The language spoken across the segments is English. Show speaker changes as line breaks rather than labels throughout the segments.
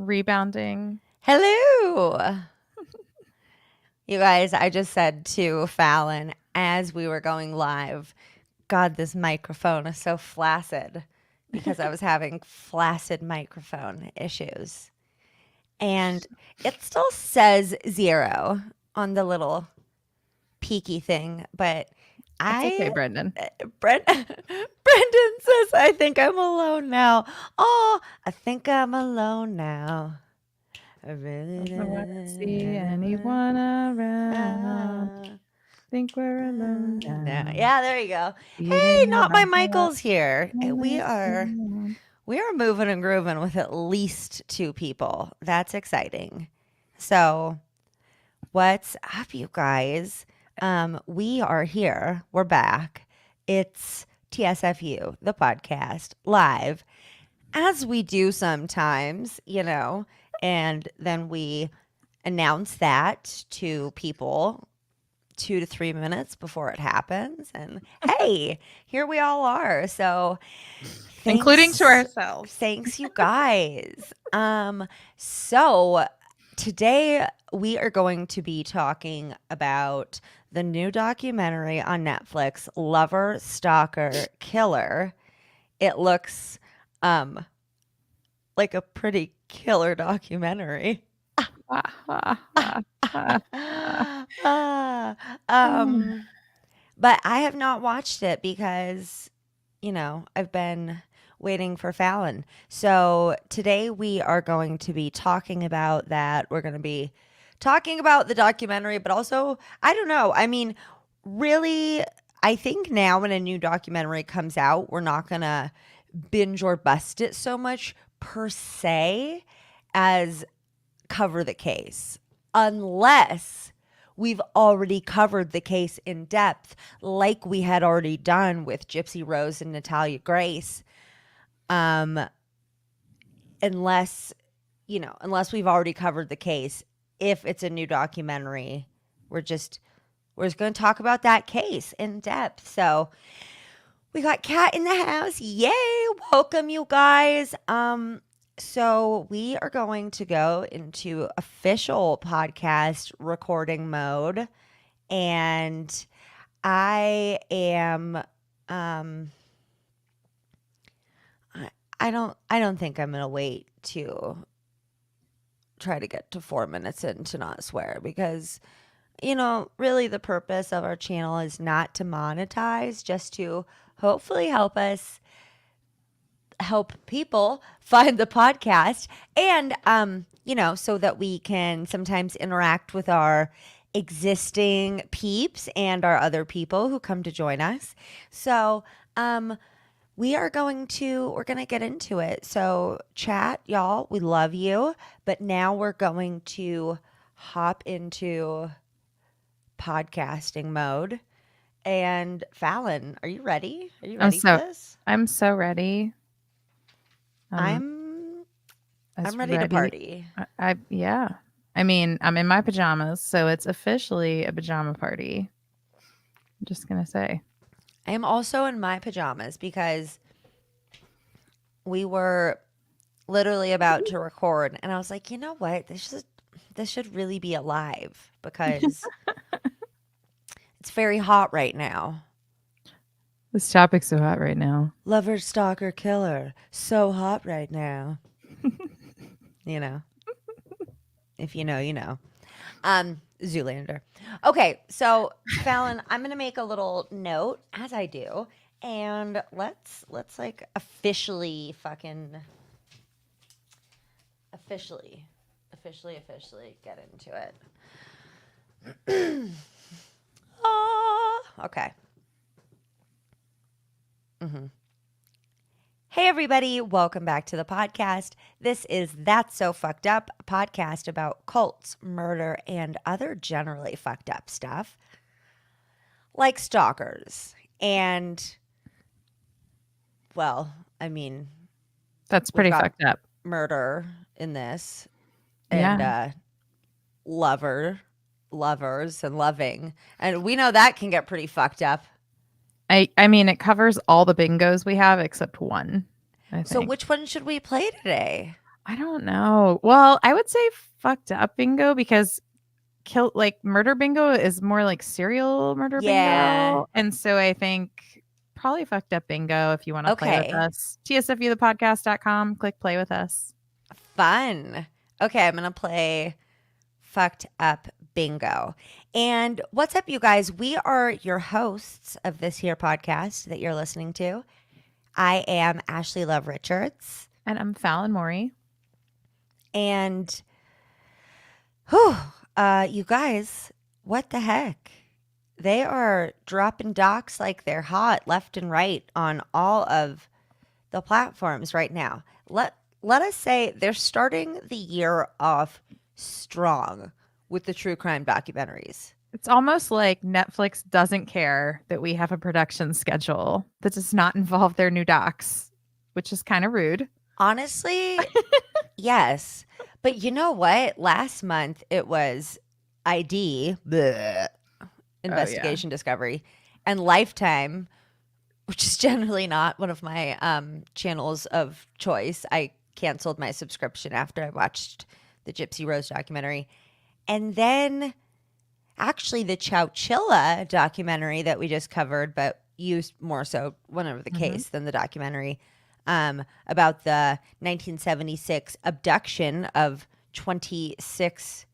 rebounding.
Hello. You guys, I just said to Fallon as we were going live, God, this microphone is so flaccid because I was having flaccid microphone issues. And it still says 0 on the little peaky thing, but
It's okay, Brendan.
Brendan says, I think I'm alone now. Oh, I think I'm alone now. I really
don't want to see anyone around. Think we're alone now.
Yeah, there you go. Hey,
Beating
not
our
my Michael's here. We
hearts
are
out.
moving and grooving with at least 2 people. That's exciting. So, what's up, you guys? We are here. We're back. It's TSFU, the podcast, live, as we do sometimes, and then we announce that to people 2 to 3 minutes before it happens. And hey, here we all are. So
Including to ourselves.
Thanks, you guys. So today we are going to be talking about the new documentary on Netflix, Lover, Stalker, Killer. It looks like a pretty killer documentary. But I have not watched it because, I've been waiting for Fallon. So today we are going to be talking about that. We're going to be talking about the documentary, but also, I don't know. I mean, really, I think now when a new documentary comes out, we're not going to binge or bust it so much per se as cover the case, unless we've already covered the case in depth, like we had already done with Gypsy Rose and Natalia Grace. Unless we've already covered the case, if it's a new documentary, we're just going to talk about that case in depth. So we got Kat in the house. Yay. Welcome, you guys. So we are going to go into official podcast recording mode, and I am I don't think I'm going to wait to try to get to 4 minutes in to not swear, because really the purpose of our channel is not to monetize, just to hopefully help people find the podcast, and so that we can sometimes interact with our existing peeps and our other people who come to join us. So we're going to get into it. So chat, y'all, we love you, but now we're going to hop into podcasting mode. And Fallon, are you ready? Are you ready for this?
I'm so ready.
I'm ready to party.
Yeah. I mean, I'm in my pajamas, so it's officially a pajama party. I'm just going to say.
I am also in my pajamas because we were literally about to record, and I was like, you know what? This should really be alive, because it's very hot right now.
This topic's so hot right now.
Lover, stalker, killer. So hot right now. If you know, you know. Zoolander. Okay, so Fallon, I'm gonna make a little note, as I do, and let's like officially get into it. Okay. Hey everybody, welcome back to the podcast. This is That's So Fucked Up, a podcast about cults, murder, and other generally fucked up stuff, like stalkers. And, well, I mean,
that's pretty fucked up.
Murder in this, and lovers and loving, and we know that can get pretty fucked up.
I mean, it covers all the bingos we have except one, I think.
So which one should we play today?
I don't know. Well, I would say fucked up bingo because murder bingo is more like serial murder
Yeah.
bingo. And so I think probably fucked up bingo if you want to play with
Okay.
us. tsfuthepodcast.com, click play with us.
Fun. Okay, I'm going to play fucked up bingo. And what's up, you guys? We are your hosts of this here podcast that you're listening to. I am Ashley Love Richards.
And I'm Fallon Maury.
And you guys, what the heck? They are dropping docs like they're hot left and right on all of the platforms right now. Let us say they're starting the year off strong with the true crime documentaries.
It's almost like Netflix doesn't care that we have a production schedule that does not involve their new docs, which is kind of rude.
Honestly, yes. But you know what? Last month it was ID, bleh, Investigation Discovery, and Lifetime, which is generally not one of my channels of choice. I canceled my subscription after I watched the Gypsy Rose documentary. And then actually the Chowchilla documentary that we just covered, but used more so one over the case than the documentary, about the 1976 abduction of 26,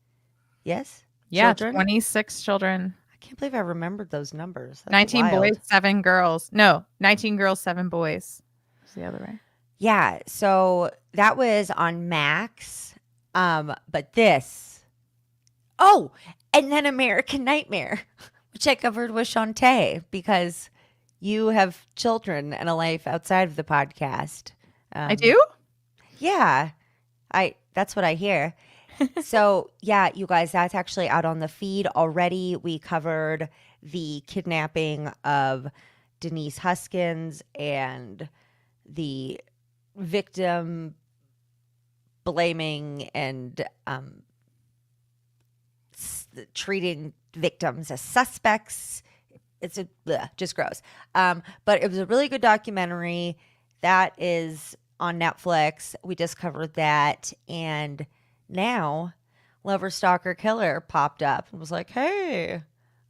yes?
Yeah,
Children?
26 children.
I can't believe I remembered those numbers. That's
19
wild.
boys, 7 girls. No, 19 girls, 7 boys. It's the other way.
Yeah, so that was on Max. But this. Oh, and then American Nightmare, which I covered with Shantae because you have children and a life outside of the podcast.
I do?
Yeah. That's what I hear. So, yeah, you guys, that's actually out on the feed already. We covered the kidnapping of Denise Huskins and the victim blaming and treating victims as suspects. It's just gross. But it was a really good documentary that is on Netflix. We just covered that, and now Lover Stalker Killer popped up and was like, "Hey,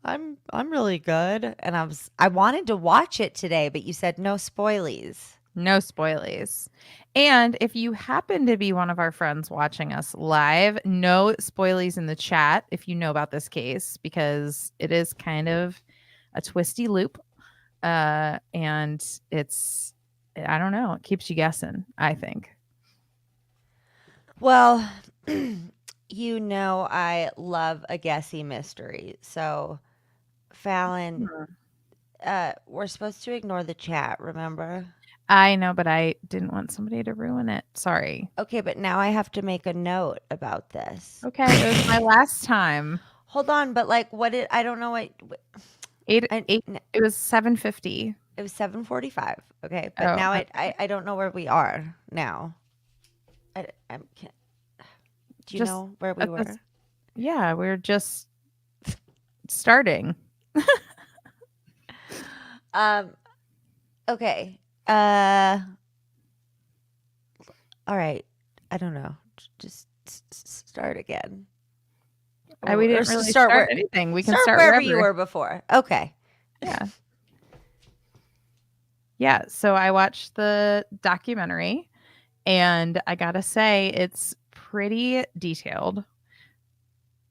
I'm really good," and I wanted to watch it today, but you said no spoilies.
No spoilies. And if you happen to be one of our friends watching us live, no spoilies in the chat if you know about this case, because it is kind of a twisty loop. And it's, I don't know, it keeps you guessing, I think.
Well, you know I love a guessy mystery. So, Fallon, we're supposed to ignore the chat, remember?
I know, but I didn't want somebody to ruin it. Sorry.
Okay, but now I have to make a note about this.
Okay, it was my last time.
Hold on, but like, I don't know what.
It was 7:50.
It was 7:45. Okay, but now I don't know where we are now. Do you know where we were?
Yeah, we're just starting.
Okay. All right. I don't know. Just start again.
We didn't really start anything. We can start
wherever you were before. Okay.
Yeah. Yeah. So I watched the documentary, and I gotta say, it's pretty detailed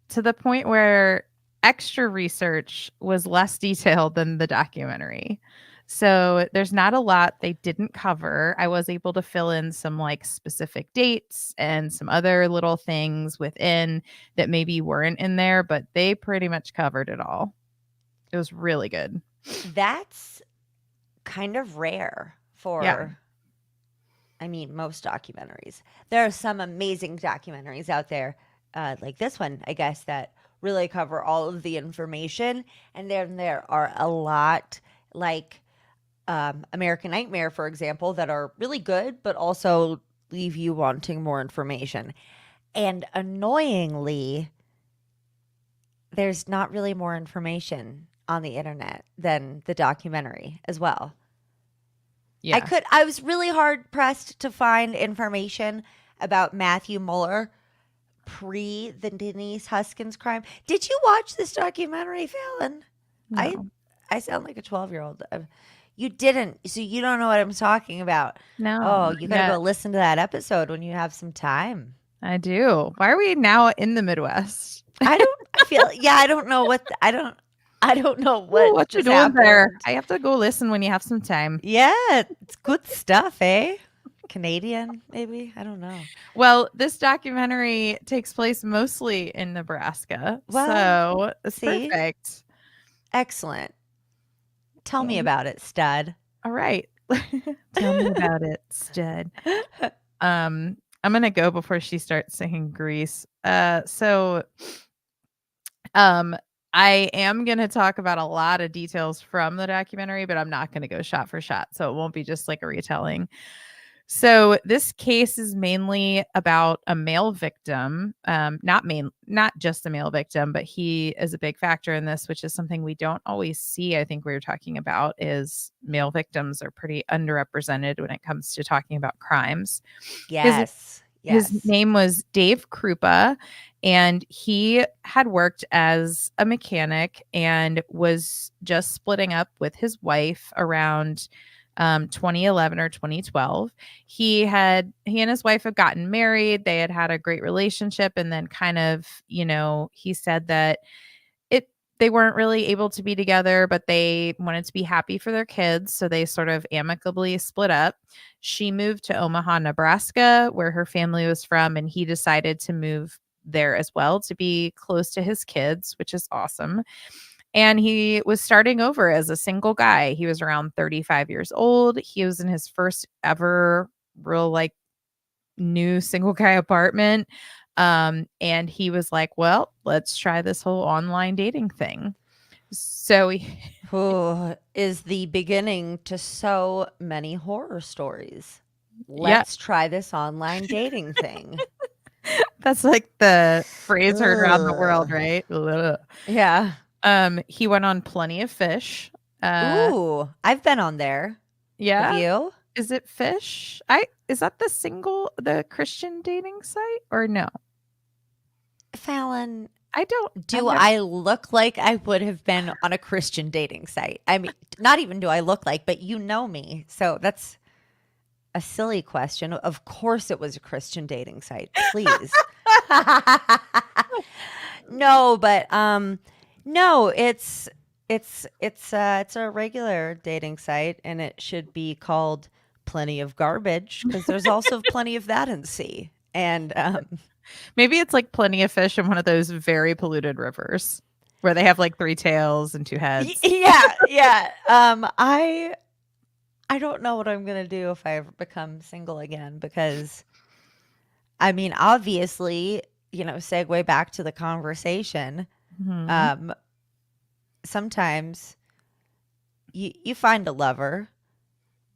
to the point where extra research was less detailed than the documentary. So there's not a lot they didn't cover. I was able to fill in some like specific dates and some other little things within that maybe weren't in there, but they pretty much covered it all. It was really good.
That's kind of rare for, I mean, most documentaries. There are some amazing documentaries out there, like this one, I guess, that really cover all of the information. And then there are a lot like American Nightmare, for example, that are really good, but also leave you wanting more information. And annoyingly, there's not really more information on the internet than the documentary as well.
Yeah.
I was really hard pressed to find information about Matthew Mueller pre the Denise Huskins crime. Did you watch this documentary, Fallon? I
No.
I sound like a 12-year-old. You didn't, so you don't know what I'm talking about.
No,
Oh,
not
you got to
yet.
go listen to that episode when you have some time.
I do. Why are we now in the Midwest?
I don't feel yeah, I don't know
Ooh,
what
what you
just
doing there?
happened.
I have to go listen when you have some time.
Yeah, it's good stuff, eh? Canadian, maybe? I don't know.
Well, this documentary takes place mostly in Nebraska,
Well,
so it's
see?
perfect.
Excellent. Tell me
And
about it, stud.
all right. Tell me about it, stud. I'm gonna go before she starts singing Grease. Um, I am gonna talk about a lot of details from the documentary, but I'm not gonna go shot for shot, so it won't be just like a retelling. So this case is mainly about a male victim, not just a male victim, but he is a big factor in this, which is something we don't always see. I think we were talking about is male victims are pretty underrepresented when it comes to talking about crimes. His
Yes.
his
Yes.
name was Dave Krupa, and he had worked as a mechanic and was just splitting up with his wife around 2011 or 2012. He and his wife had gotten married. They had had a great relationship, and then kind of, he said that it they weren't really able to be together, but they wanted to be happy for their kids, so they sort of amicably split up. She moved to Omaha, Nebraska, where her family was from, and he decided to move there as well to be close to his kids, which is awesome. And he was starting over as a single guy. He was around 35 years old. He was in his first ever real like new single guy apartment. And he was like, well, let's try this whole online dating thing. So he,
Who is the beginning to so many horror stories.
yeah,
Let's try this online dating thing.
that's like the phrase heard around the world,
Ugh.
right? Ugh.
Yeah.
He went on Plenty of Fish. Uh,
Ooh, I've been on there. Have
yeah.
you?
Is it Fish? Is that the Christian dating site or no?
Fallon,
I don't. I've
do
never.
I look like I would have been on a Christian dating site? I mean, not even do I look like, but you know me. So that's a silly question. Of course it was a Christian dating site. Please. No, but no, it's a regular dating site and it should be called Plenty of Garbage because there's also plenty of that in sea. And
Maybe it's like Plenty of Fish in one of those very polluted rivers where they have like three tails and two heads.
yeah, yeah. I don't know what I'm gonna do if I ever become single again because I mean, obviously, segue back to the conversation.
Mhm.
Um, sometimes you find a lover,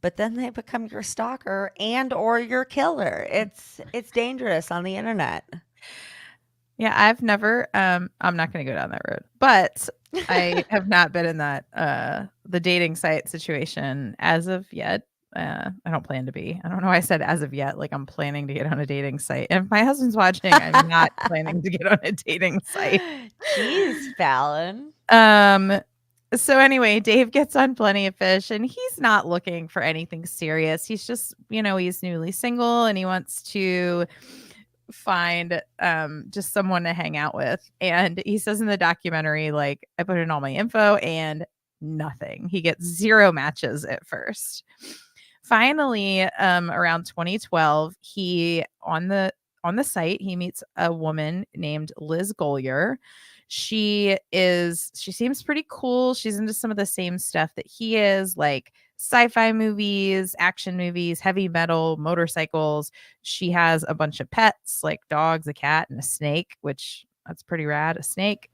but then they become your stalker and or your killer. It's dangerous on the internet.
Yeah, I've never I'm not going to go down that road. But I have not been in that the dating site situation as of yet. I don't plan to be. I don't know why I said as of yet, like I'm planning to get on a dating site. And if my husband's watching, I'm not planning to get on a dating site.
Jeez, Fallon.
Um so anyway, Dave gets on Plenty of Fish and he's not looking for anything serious. He's just, he's newly single and he wants to find just someone to hang out with. And he says in the documentary, like, I put in all my info and nothing. He gets zero matches at first. Finally, around 2012, he on the site, he meets a woman named Liz Gollier. She seems pretty cool. She's into some of the same stuff that he is, like sci-fi movies, action movies, heavy metal, motorcycles. She has a bunch of pets, like dogs, a cat, and a snake, which that's pretty rad. A snake.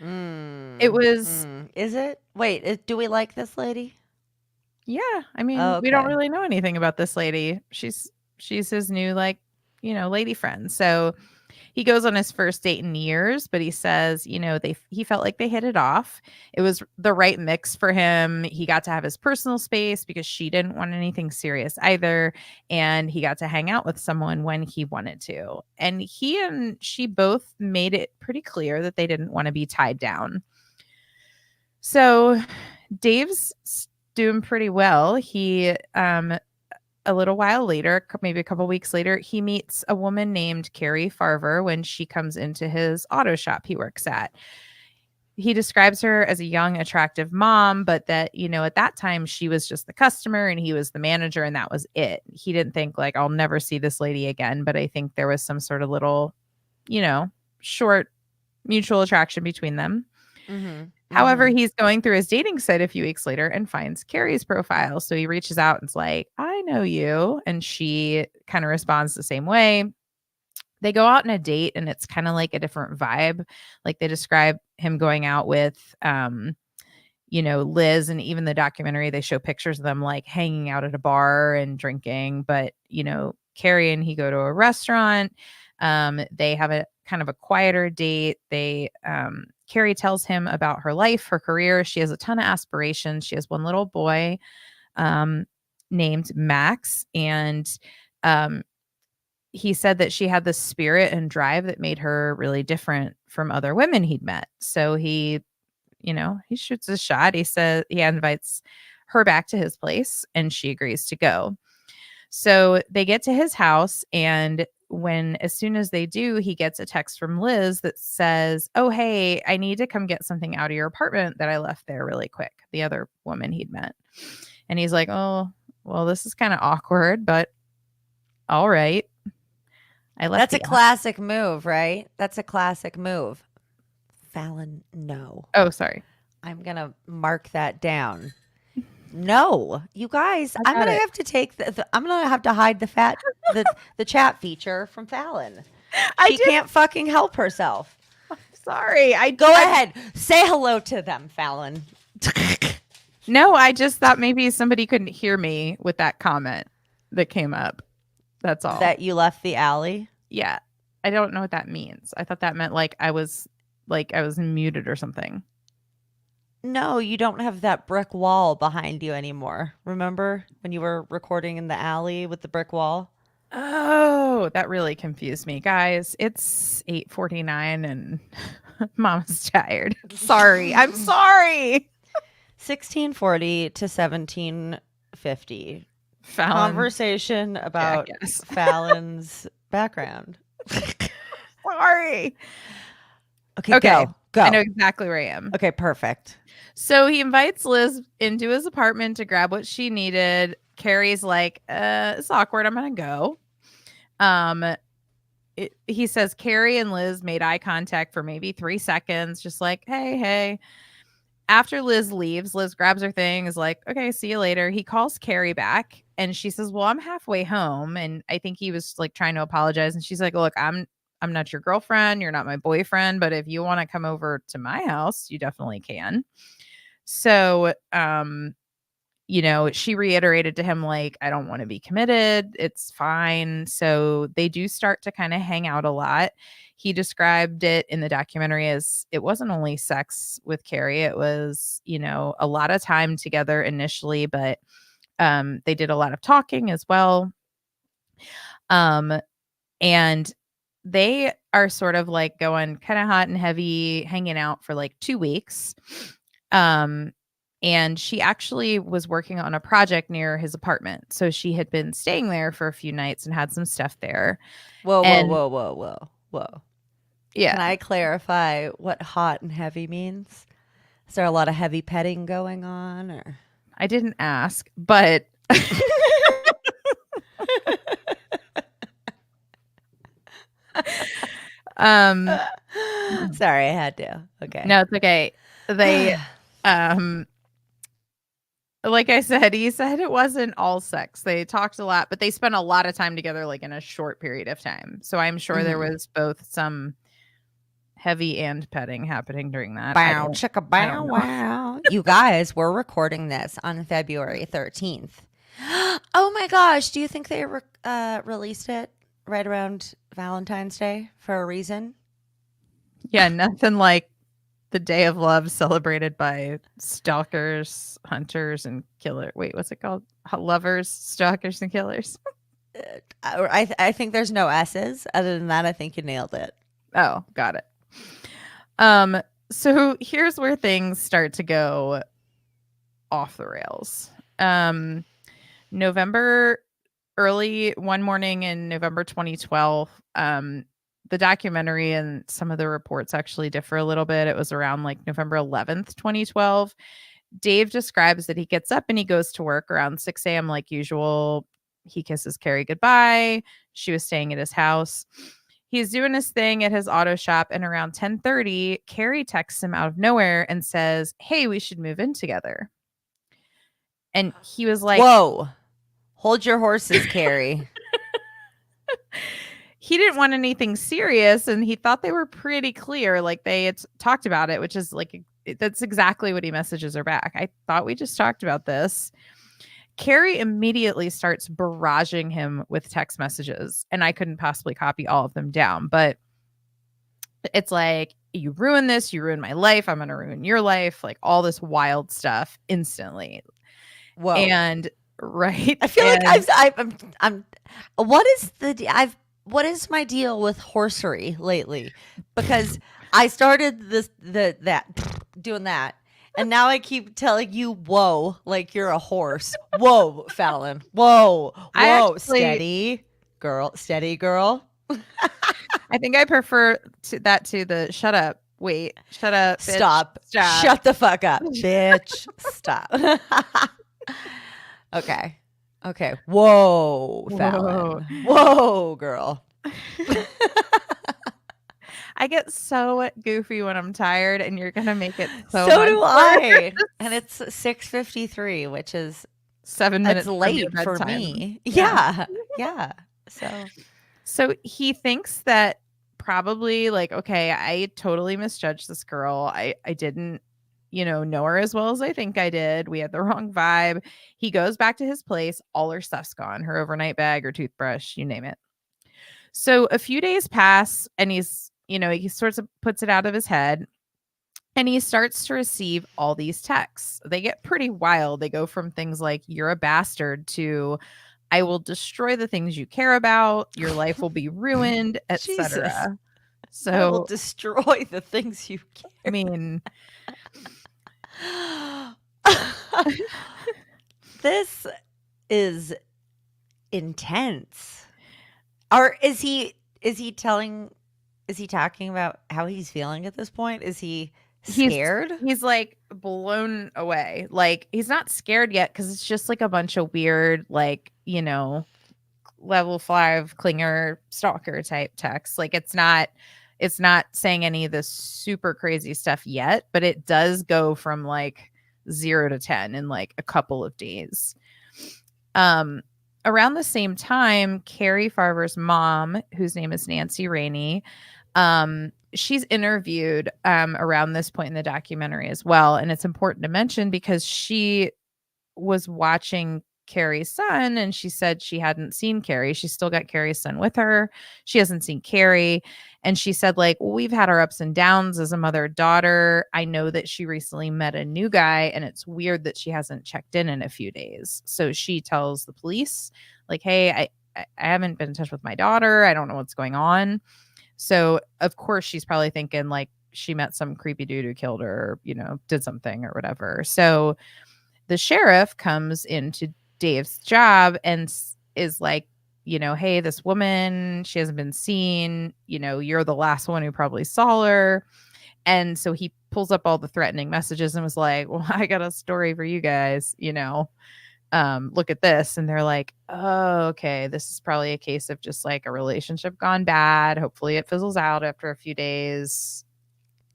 It was
Is it? Wait, do we like this lady?
Yeah, I mean, we don't
Okay.
really know anything about this lady. She's his new like, lady friend. So He goes on his first date in years, but he says, he felt like they hit it off. It was the right mix for him. He got to have his personal space because she didn't want anything serious either, and he got to hang out with someone when he wanted to. And he and she both made it pretty clear that they didn't want to be tied down. So Dave's doing pretty well. He a little while later, maybe a couple weeks later, he meets a woman named Carrie Farver when she comes into his auto shop he works at. He describes her as a young, attractive mom, but that, at that time she was just the customer and he was the manager and that was it. He didn't think like, I'll never see this lady again. But I think there was some sort of little, short mutual attraction between them.
Mm-hmm.
However, he's going through his dating site a few weeks later and finds Carrie's profile. So he reaches out and's like, I know you. And she kind of responds the same way. They go out on a date and it's kind of like a different vibe. Like they describe him going out with, Liz, and even the documentary, they show pictures of them like hanging out at a bar and drinking. But, Carrie and he go to a restaurant. They have a kind of a quieter date. Carrie tells him about her life, her career. She has a ton of aspirations. She has one little boy named Max. And he said that she had the spirit and drive that made her really different from other women he'd met. So he shoots his shot. He says he invites her back to his place and she agrees to go. So they get to his house, and as soon as they do, he gets a text from Liz that says, oh, hey, I need to come get something out of your apartment that I left there really quick. The other woman he'd met. And he's like, oh, well, this is kind of awkward, but all right.
That's a classic move, right? That's a classic move. Fallon, no.
Oh, sorry.
I'm going to mark that down. No, you guys, I'm going to have to take I'm going to have to hide the chat feature from Fallon. She can't fucking help herself.
I'm sorry.
Go ahead. Say hello to them, Fallon.
No, I just thought maybe somebody couldn't hear me with that comment that came up. That's all.
That you left the alley?
Yeah. I don't know what that means. I thought that meant I was muted or something.
No, you don't have that brick wall behind you anymore. Remember when you were recording in the alley with the brick wall?
Oh, that really confused me. Guys, it's 8:49 and Mama's tired. Sorry. I'm sorry.
1640 to 1750.
Fallon.
Conversation about Fallon's background.
Sorry.
Okay, go.
I know exactly where I am.
Okay, perfect.
So he invites Liz into his apartment to grab what she needed. Carrie's like, it's awkward. I'm going to go. He says Carrie and Liz made eye contact for maybe 3 seconds, just like, hey. After Liz leaves, Liz grabs her thing, is like, okay, see you later. He calls Carrie back and she says, well, I'm halfway home. And I think he was like trying to apologize. And she's like, look, I'm not your girlfriend. You're not my boyfriend. But if you want to come over to my house, you definitely can. So, she reiterated to him, like, I don't want to be committed. It's fine. So they do start to kind of hang out a lot. He described it in the documentary as it wasn't only sex with Carrie. It was, a lot of time together initially, but they did a lot of talking as well. And they are sort of like going kind of hot and heavy, hanging out for like 2 weeks. And she actually was working on a project near his apartment. So she had been staying there for a few nights and had some stuff there.
Whoa.
Yeah.
Can I clarify what hot and heavy means? Is there a lot of heavy petting going on, or?
I didn't ask, but
sorry, I had to. Okay.
No, it's okay. They like I said, he said it wasn't all sex. They talked a lot, but they spent a lot of time together, like in a short period of time. So I'm sure there was both some heavy and petting happening during that.
Bow, chicka, bow, wow. You guys, we're recording this on February 13th. Oh my gosh. Do you think they released it? right around Valentine's Day for a reason.
Yeah, nothing like the Day of Love celebrated by stalkers, hunters, and killer. Wait, what's it called? Lovers, stalkers, and killers.
I think there's no S's. Other than that, I think you nailed it.
Oh, got it. Um, so here's where things start to go off the rails. November early one morning in November 2012, the documentary and some of the reports actually differ a little bit. It was around like November 11th, 2012. Dave describes that he gets up and he goes to work around 6 a.m. like usual. He kisses Carrie goodbye. She was staying at his house. He's doing his thing at his auto shop, and around 10:30, Carrie texts him out of nowhere and says, "Hey, we should move in together." And he was like,
Whoa. Hold your horses, Carrie.
he didn't want anything serious, and he thought they were pretty clear. Like they had talked about it, which is like, that's exactly what he messages her back. I thought we just talked about this. Carrie immediately starts barraging him with text messages, and I couldn't possibly copy all of them down, but it's like, you ruined this, you ruined my life, I'm going to ruin your life, like all this wild stuff instantly.
Whoa.
And right.
I feel like
and
I'm what is my deal with horsery lately? Because I started doing that, and now I keep telling you, whoa, like you're a horse. Whoa, Fallon. Whoa,
I
whoa,
actually,
steady girl.
I think I prefer that to the shut up, wait, shut up, bitch,
Stop.
stop.
Shut the fuck up, bitch. Stop. Okay. Okay. Whoa, Fallon. Whoa, girl.
I get so goofy when I'm tired, and you're gonna make it so
So
much
do
worse.
I. And it's 6:53, which is
7 minutes
it's
from your
late for
bedtime.
me.
Yeah.
Yeah. Yeah. So
So he thinks that probably like, okay, I totally misjudged this girl. I didn't, know her as well as I think I did. We had the wrong vibe. He goes back to his place. All her stuff's gone. Her overnight bag, her toothbrush, you name it. So a few days pass, and he sort of puts it out of his head, and he starts to receive all these texts. They get pretty wild. They go from things like, "You're a bastard," to, "I will destroy the things you care about. Your life will be ruined,"
Jesus.
etc.
I will
So,
destroy the things you
I
care.
mean,
This is intense. Or is he talking about how he's feeling at this point? Is he
he's
scared?
he's like blown away. Like he's not scared yet because it's just like a bunch of weird, like, level 5 clinger stalker type text. Like it's not saying any of this super crazy stuff yet, but it does go from like 0 to 10 in like a couple of days. Around the same time, Carrie Farver's mom, whose name is Nancy Rainey, she's interviewed around this point in the documentary as well. And it's important to mention because she was watching Carrie's son, and she said she hadn't seen Carrie. She's still got Carrie's son with her. She hasn't seen Carrie. And she said, like, well, we've had our ups and downs as a mother daughter. I know that she recently met a new guy, and it's weird that she hasn't checked in a few days. So she tells the police, like, hey, I haven't been in touch with my daughter. I don't know what's going on. So, of course, she's probably thinking, like, she met some creepy dude who killed her, did something or whatever. So the sheriff comes into Dave's job and is like, hey, this woman, she hasn't been seen. You're the last one who probably saw her. And so he pulls up all the threatening messages and was like, well, I got a story for you guys, look at this. And they're like, oh, okay, this is probably a case of just like a relationship gone bad. Hopefully it fizzles out after a few days.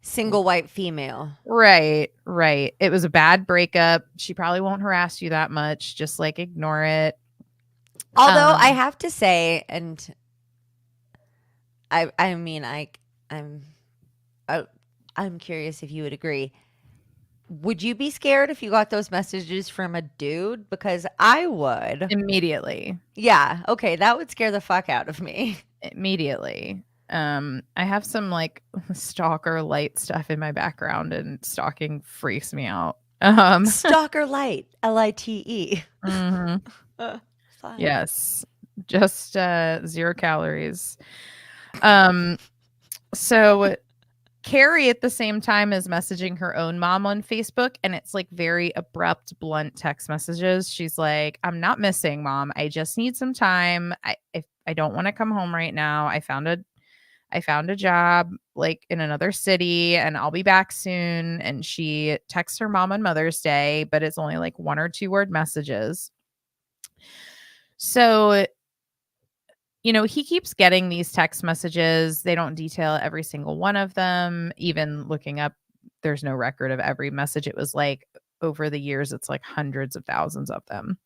Single white female.
Right. It was a bad breakup. She probably won't harass you that much. Just like ignore it.
Although I have to say, and I mean, I'm curious if you would agree. Would you be scared if you got those messages from a dude? Because I would.
Immediately.
Yeah. Okay. That would scare the fuck out of me.
Immediately. I have some like stalker light stuff in my background, and stalking freaks me out.
Stalker light. LITE.
Mhm.
Fun.
Yes. Just 0 calories. Um so Carrie at the same time is messaging her own mom on Facebook, and it's like very abrupt, blunt text messages. She's like, "I'm not missing, mom. I just need some time. I don't want to come home right now. I found a job like in another city, and I'll be back soon." And she texts her mom on Mother's Day, but it's only like 1 or 2 word messages. So, he keeps getting these text messages. They don't detail every single one of them. Even looking up, there's no record of every message. It was like over the years, it's like hundreds of thousands of them.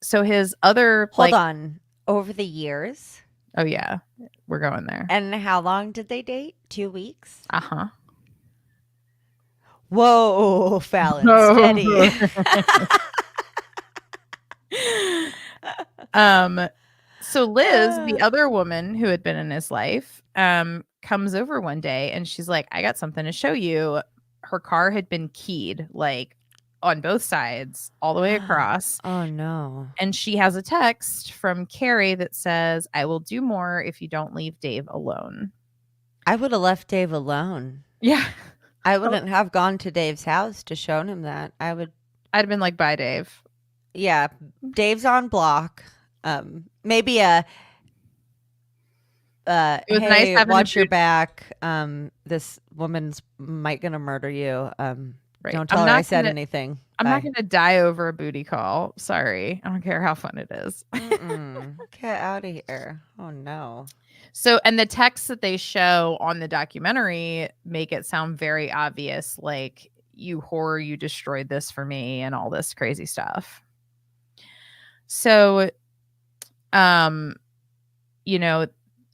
So his other
Hold
like,
on. Over the years?
oh yeah, we're going there.
And how long did they date? 2 weeks?
Uh-huh.
Whoa, Fallon, steady.
um so Liz,
Uh,
the other woman who had been in his life, comes over one day, and she's like, "I got something to show you." Her car had been keyed like on both sides all the way across,
oh no.
and she has a text from Carrie that says, "I will do more if you don't leave Dave alone."
I would have left Dave alone.
Yeah.
I wouldn't have gone to Dave's house to show him that. I would,
I'd have been like, "Bye, Dave."
yeah, Dave's on block. Maybe a
It was nice
hey,
having a
watch your
boot.
back. This woman's might gonna murder you.
Right.
Don't tell her I said anything.
I'm not
Bye.
gonna die over a booty call. Sorry. I don't care how fun it is.
Get out of here. Oh no.
So, and the texts that they show on the documentary make it sound very obvious, like, "You whore, you destroyed this for me," and all this crazy stuff. So, um, you know,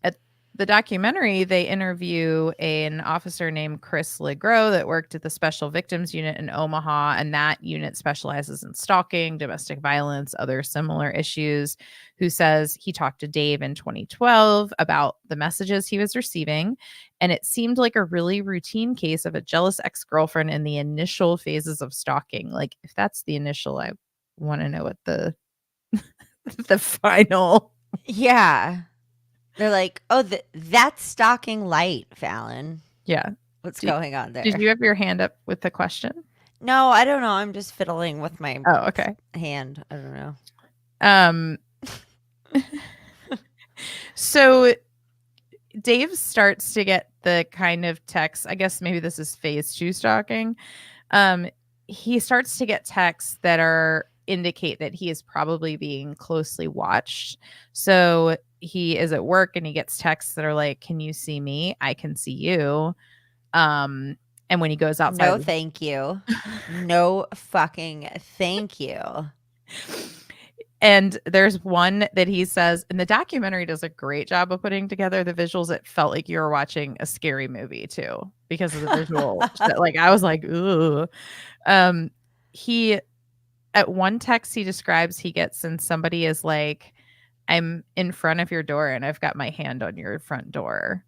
at the documentary, they interview an officer named Chris Legros that worked at the Special Victims Unit in Omaha, and that unit specializes in stalking, domestic violence, other similar issues, who says he talked to Dave in 2012 about the messages he was receiving, and it seemed like a really routine case of a jealous ex-girlfriend in the initial phases of stalking. Like, if that's the initial, I want to know what the the final.
Yeah. They're like, oh, that's stalking light, Fallon.
Yeah.
What's
Did,
going on
did
there?
you have your hand up with the question?
No, I don't know. I'm just fiddling with my
Oh, okay.
hand. I don't know.
Um, so Dave starts to get the kind of text, I guess maybe this is phase 2 stalking. He starts to get texts that indicate that he is probably being closely watched. So he is at work and he gets texts that are like, "Can you see me? I can see you." And when he goes outside,
No, thank you. No fucking thank you.
and there's one that he says, and the documentary does a great job of putting together the visuals. It felt like you were watching a scary movie too, because of the visual. Like, I was like, ooh. He At one text he describes he gets, and somebody is like, "I'm in front of your door and I've got my hand on your front door."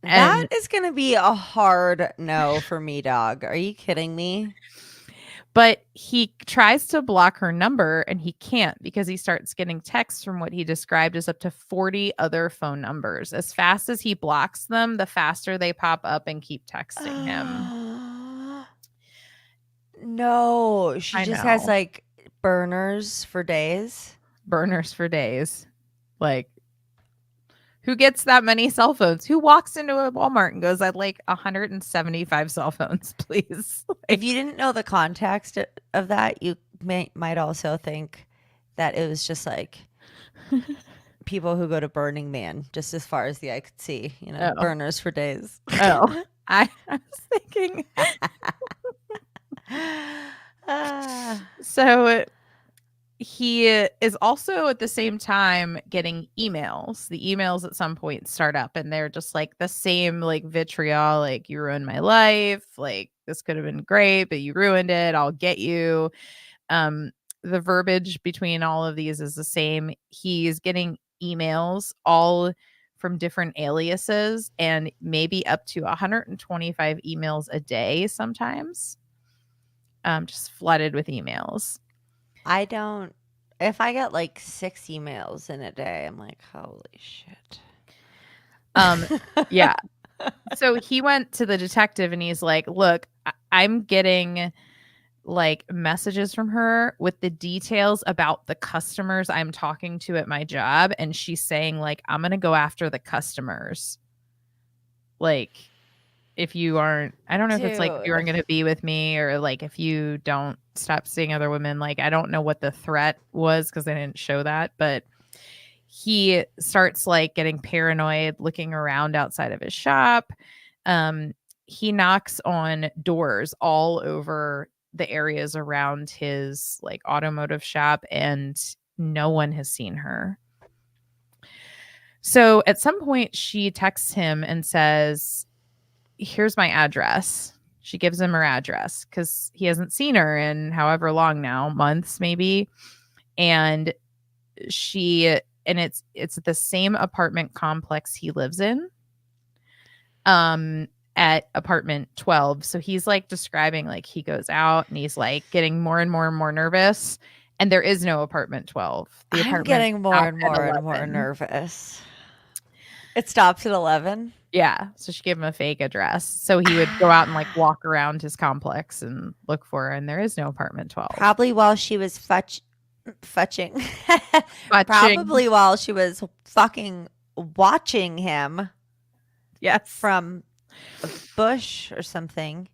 That
And
is going to be a hard no for me, dog. Are you kidding me?
but he tries to block her number and he can't, because he starts getting texts from what he described as up to 40 other phone numbers. As fast as he blocks them, the faster they pop up and keep texting him.
No, she
I
just has
know.
like burners for days.
Burners for days. Like, who gets that many cell phones? Who walks into a Walmart and goes, "I'd like 175 cell phones, please"?
If you didn't know the context of that, you might also think that it was just like people who go to Burning Man, just as far as the eye could see,
Oh.
burners for days.
Oh, I was thinking. So he is also at the same time getting emails. The emails at some point start up and they're just like the same like vitriol, like you ruined my life, like this could have been great, but you ruined it. I'll get you. Um, the verbiage between all of these is the same. He's getting emails all from different aliases and maybe up to 125 emails a day sometimes. Just flooded with emails.
I don't. If I get like 6 emails in a day, I'm like, holy shit.
Um, yeah. So he went to the detective and he's like, "Look, I'm getting like messages from her with the details about the customers I'm talking to at my job and she's saying like I'm going to go after the customers. Like if you aren't I don't know if it's like if you
Dude.
aren't going to be with me or like if you don't stop seeing other women, like I don't know what the threat was cuz they didn't show that, but he starts like getting paranoid looking around outside of his shop. um he knocks on doors all over the areas around his like automotive shop and no one has seen her. So at some point she texts him and says, "Here's my address." She gives him her address cuz he hasn't seen her in however long now, months maybe. And she it's the same apartment complex he lives in, um at apartment 12. So he's like describing like he goes out and he's like getting more and more and more nervous and there is no apartment 12. The
I'm
apartment
getting more
stopped
and
at
more and more
11.
nervous. It stops at 11.
Yeah, so she gave him a fake address so he would go out and like walk around his complex and look for her and there is no apartment 12.
Probably while she was futching.
Watching.
Probably while she was fucking watching him
Yes.
from a bush or something.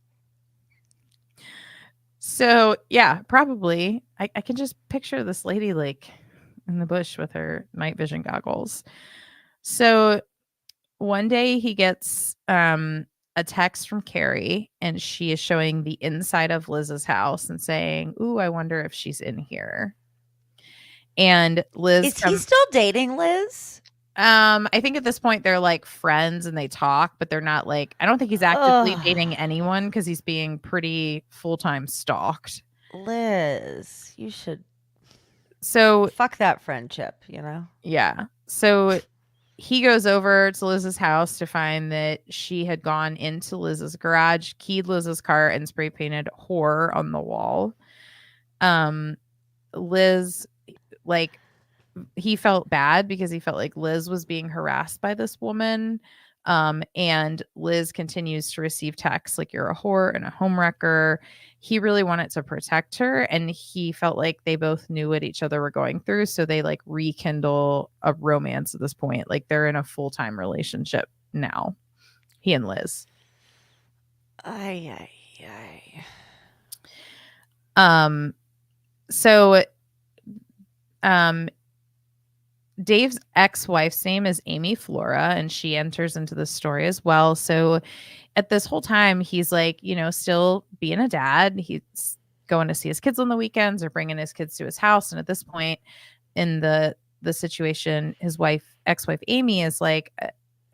So yeah, probably. I can just picture this lady like in the bush with her night vision goggles. So one day he gets a text from Carrie and she is showing the inside of Liz's house and saying, "Ooh, I wonder if she's in here." And Liz
Is he
come
still dating Liz?
I think at this point they're like friends and they talk, but they're not like I don't think he's actively
Ugh.
dating anyone because he's being pretty full-time stalked.
Liz, you should
So
fuck that friendship, you know?
yeah. So he goes over to Liz's house to find that she had gone into Liz's garage, keyed Liz's car, and spray painted "whore" on the wall. Um, Liz, like, he felt bad because he felt like Liz was being harassed by this woman. And Liz continues to receive texts like "you're a whore" and "a homewrecker." He really wanted to protect her, and he felt like they both knew what each other were going through. So they like rekindle a romance at this point. Like they're in a full time relationship now, he and Liz.
Ay, ay, ay.
Um, so um, Dave's ex-wife's name is Amy Flora, and she enters into the story as well. So at this whole time, he's like, still being a dad. He's going to see his kids on the weekends or bringing his kids to his house. And at this point in the situation, his ex-wife Amy is like,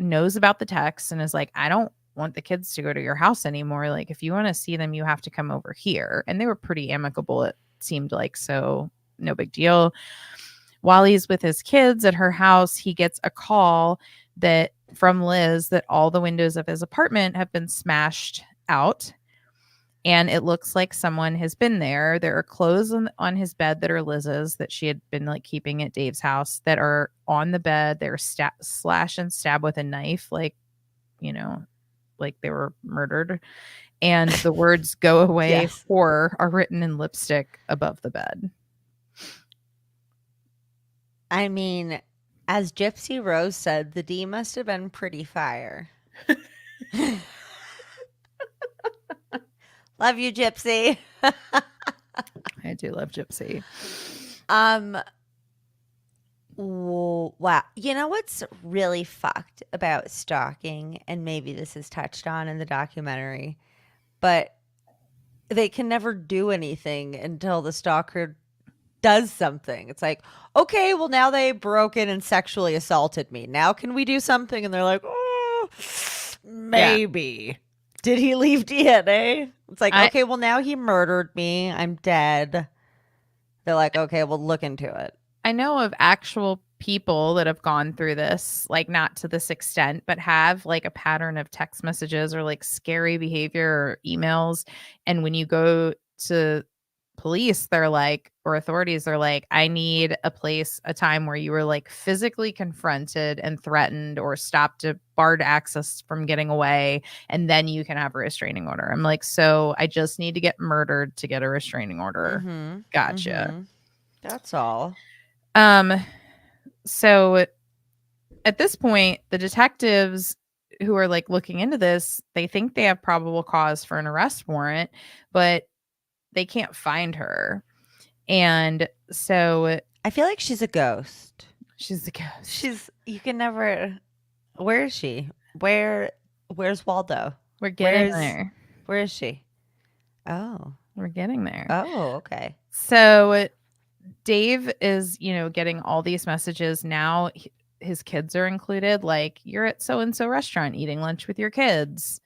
knows about the text and is like, I don't want the kids to go to your house anymore. Like, if you want to see them, you have to come over here. And they were pretty amicable, it seemed like. So no big deal. While he's with his kids at her house, he gets a call that from Liz that all the windows of his apartment have been smashed out and it looks like someone has been there. There are clothes on his bed that are Liz's that she had been like keeping at Dave's house that are on the bed. They're slash and stab with a knife, you know, like they were murdered. And the words "go away,
Yes.
whore" are written in lipstick above the bed.
I mean, as Gypsy Rose said, the D must have been pretty fire. Love you, Gypsy.
I do love Gypsy.
Um, wow. You know what's really fucked about stalking, and maybe this is touched on in the documentary, but they can never do anything until the stalker does something. It's like, okay, well, now they broke in and sexually assaulted me. Now can we do something? And they're like, oh,
Yeah.
maybe. Did he leave DNA? It's like,
I
okay, well, now he murdered me. I'm dead. They're like, okay, we'll look into it.
I know of actual people that have gone through this, like not to this extent, but have like a pattern of text messages or like scary behavior or emails. And when you go to police, they're like, or authorities, they're like, I need a place, a time where you were like physically confronted and threatened or stopped to barred access from getting away. And then you can have a restraining order. I'm like, so I just need to get murdered to get a restraining order.
Mm-hmm.
Gotcha.
Mm-hmm. That's all.
Um, so at this point, the detectives who are like looking into this, they think they have probable cause for an arrest warrant, but they can't find her. And so
I feel like she's a ghost.
she's the ghost.
You can never, where is she? Where's Waldo?
We're getting
Where's,
there.
where is she? Oh.
We're getting there.
Oh, okay.
So Dave is, getting all these messages now. His kids are included. Like, you're at so and so restaurant eating lunch with your kids.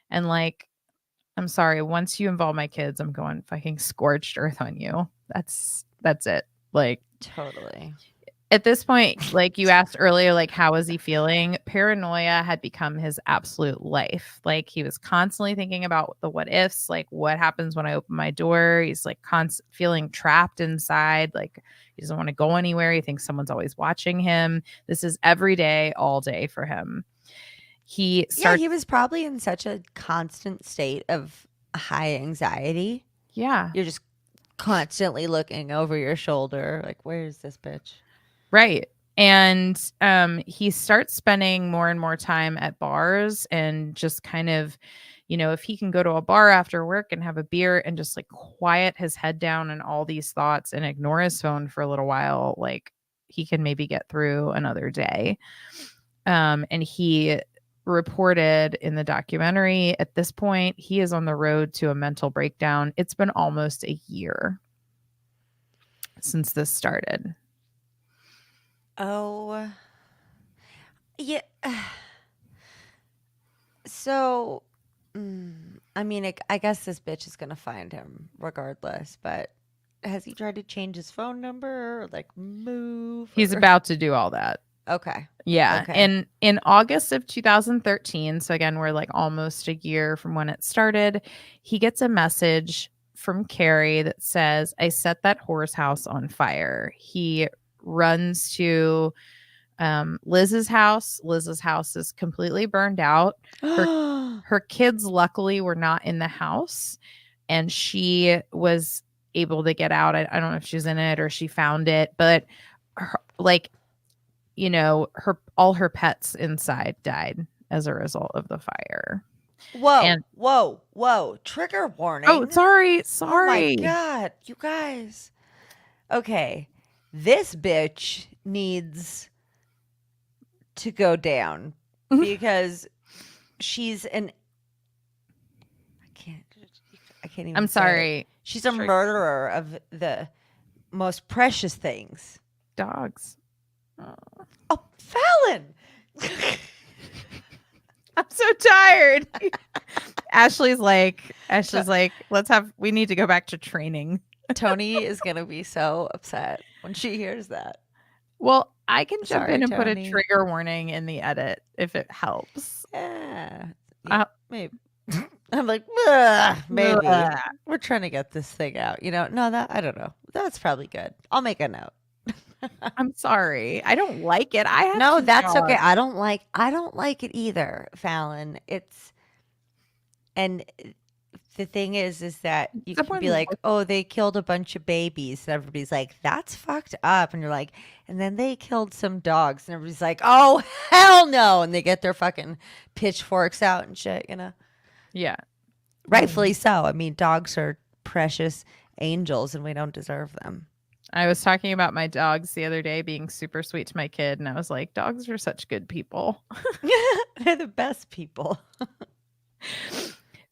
And like, I'm sorry, once you involve my kids, I'm going fucking scorched earth on you. That's it. Like,
Totally.
at this point, like you asked earlier, like, how was he feeling? Paranoia had become his absolute life. Like, he was constantly thinking about the what ifs, like, what happens when I open my door? He's like feeling trapped inside. Like, he doesn't want to go anywhere. He thinks someone's always watching him. This is every day, all day for him. He
was probably in such a constant state of high anxiety.
Yeah.
You're just constantly looking over your shoulder, like, where's this bitch?
Right. And he starts spending more and more time at bars and just kind of, if he can go to a bar after work and have a beer and just like quiet his head down and all these thoughts and ignore his phone for a little while, like he can maybe get through another day. And he reported in the documentary at this point, he is on the road to a mental breakdown. It's been almost a year since this started.
Oh, yeah. So, I mean, I guess this bitch is gonna find him regardless. But has he tried to change his phone number or like move?
He's
Or...
about to do all that.
Okay.
Yeah.
Okay.
In August of 2013, so again, we're like almost a year from when it started, he gets a message from Carrie that says, I set that whore's house on fire. He runs to Liz's house. Liz's house is completely burned out. Her kids luckily were not in the house, and she was able to get out. I don't know if she's in it or she found it, but all her pets inside died as a result of the fire.
Whoa,
And
whoa. Trigger warning.
oh, sorry.
Oh my God, you guys. Okay. This bitch needs to go down because she's I can't even
I'm
say it.
sorry.
She's a murderer of the most precious things.
Dogs.
Oh, Fallon.
I'm so tired. Ashley's like, we need to go back to training.
Tony is going to be so upset when she hears that.
Well, I can jump
Sorry,
in and
Tony.
put a trigger warning in the edit if it helps.
Yeah,
maybe.
I'm like, maybe. We're trying to get this thing out. No, I don't know. That's probably good. I'll make a note.
I'm sorry. I don't like it.
That's okay. I don't like it either, Fallon. And the thing is that you can be like, oh, they killed a bunch of babies. And everybody's like, that's fucked up. And you're like, and then they killed some dogs. And everybody's like, oh, hell no. And they get their fucking pitchforks out and shit,
Yeah.
Rightfully so. I mean, dogs are precious angels and we don't deserve them.
I was talking about my dogs the other day being super sweet to my kid. And I was like, dogs are such good people.
They're the best people.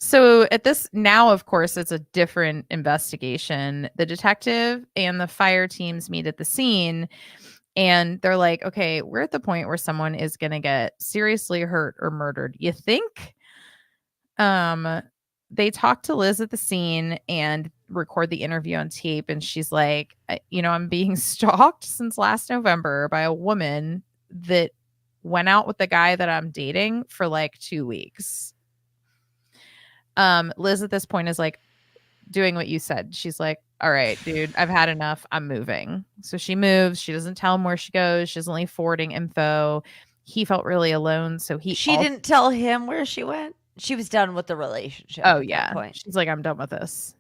So at this now, of course, it's a different investigation. The detective and the fire teams meet at the scene and they're like, okay, we're at the point where someone is going to get seriously hurt or murdered. You think? Um, they talk to Liz at the scene and record the interview on tape. And she's like, I'm being stalked since last November by a woman that went out with the guy that I'm dating for like 2 weeks. Liz at this point is like doing what you said. She's like, all right, dude, I've had enough. I'm moving. So she moves. She doesn't tell him where she goes. She's only forwarding info. He felt really alone. So he
She
also,
didn't tell him where she went. She was done with the relationship
oh,
at that
yeah.
point.
She's like, I'm done with this.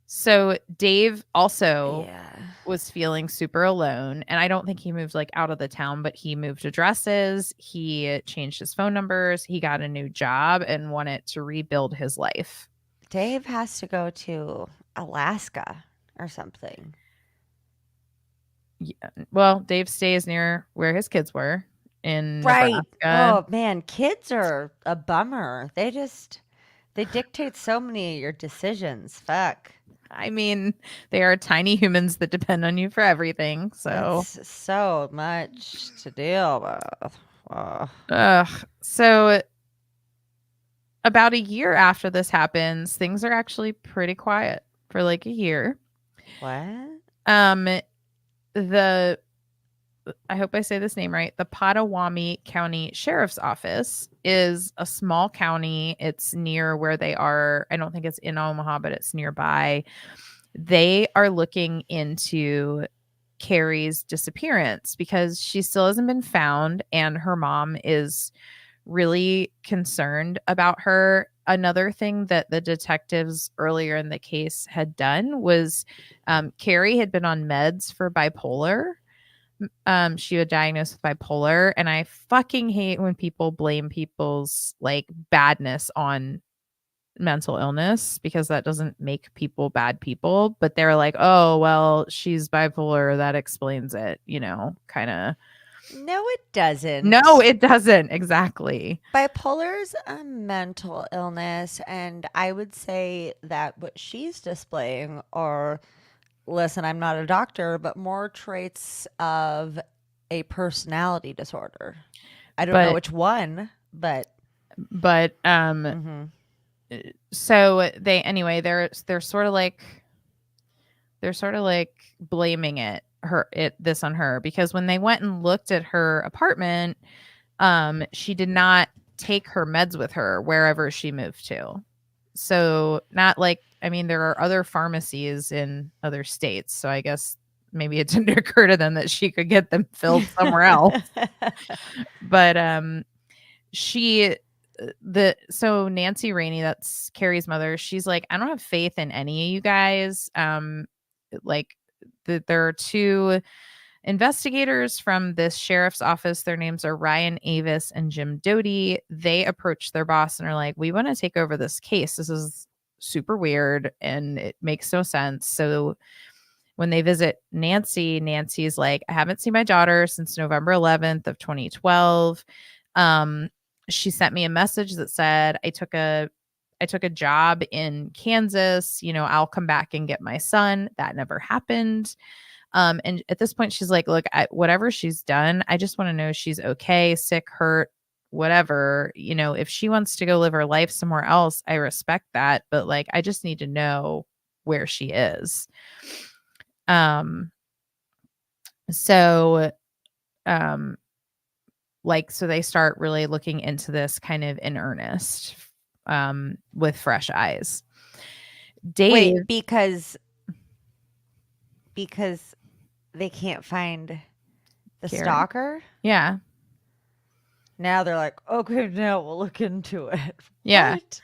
So Dave also
Yeah.
was feeling super alone. And I don't think he moved like out of the town, but he moved addresses. He changed his phone numbers. He got a new job and wanted to rebuild his life.
Dave has to go to Alaska or something.
Yeah. Well, Dave stays near where his kids were in
Right.
Nebraska.
Oh man, kids are a bummer. They dictate so many of your decisions. Fuck.
I mean, they are tiny humans that depend on you for everything. So,
It's so much to deal with. Oh.
so about a year after this happens, things are actually pretty quiet for like a year.
What?
Um, the I hope I say this name right. The Potawatomi County Sheriff's Office is a small county. It's near where they are. I don't think it's in Omaha, but it's nearby. They are looking into Carrie's disappearance because she still hasn't been found and her mom is really concerned about her. Another thing that the detectives earlier in the case had done was Carrie had been on meds for bipolar. She was diagnosed with bipolar, and I fucking hate when people blame people's like badness on mental illness because that doesn't make people bad people. But they're like, oh, well, she's bipolar. That explains it, kind of.
No, it doesn't.
No, it doesn't. Exactly.
Bipolar's a mental illness, and I would say that what she's displaying are, listen, I'm not a doctor, but more traits of a personality disorder. I don't know
But,
which one, but
but,
mhm.
so they're sort of like blaming this on her because when they went and looked at her apartment, she did not take her meds with her wherever she moved to. So not like, I mean, there are other pharmacies in other states, so I guess maybe it didn't occur to them that she could get them filled somewhere else. But she the so Nancy Rainey, that's Carrie's mother, she's like, I don't have faith in any of you guys. Like there are two investigators from this sheriff's office. Their names are Ryan Avis and Jim Doty. They approached their boss and are like, we want to take over this case. This is super weird and it makes no sense. So when they visit Nancy, Nancy's like, I haven't seen my daughter since November 11th of 2012. Um, she sent me a message that said, I took a job in Kansas, I'll come back and get my son. That never happened. And at this point, she's like, look, whatever she's done, I just want to know she's okay, sick, hurt, whatever. If she wants to go live her life somewhere else, I respect that. But like, I just need to know where she is. Um, so, um, so they start really looking into this kind of in earnest, with fresh eyes.
Wait,
Dave,
because they can't find the
Carrie,
stalker?
yeah,
Now they're like, okay, now we'll look into it.
yeah.
What?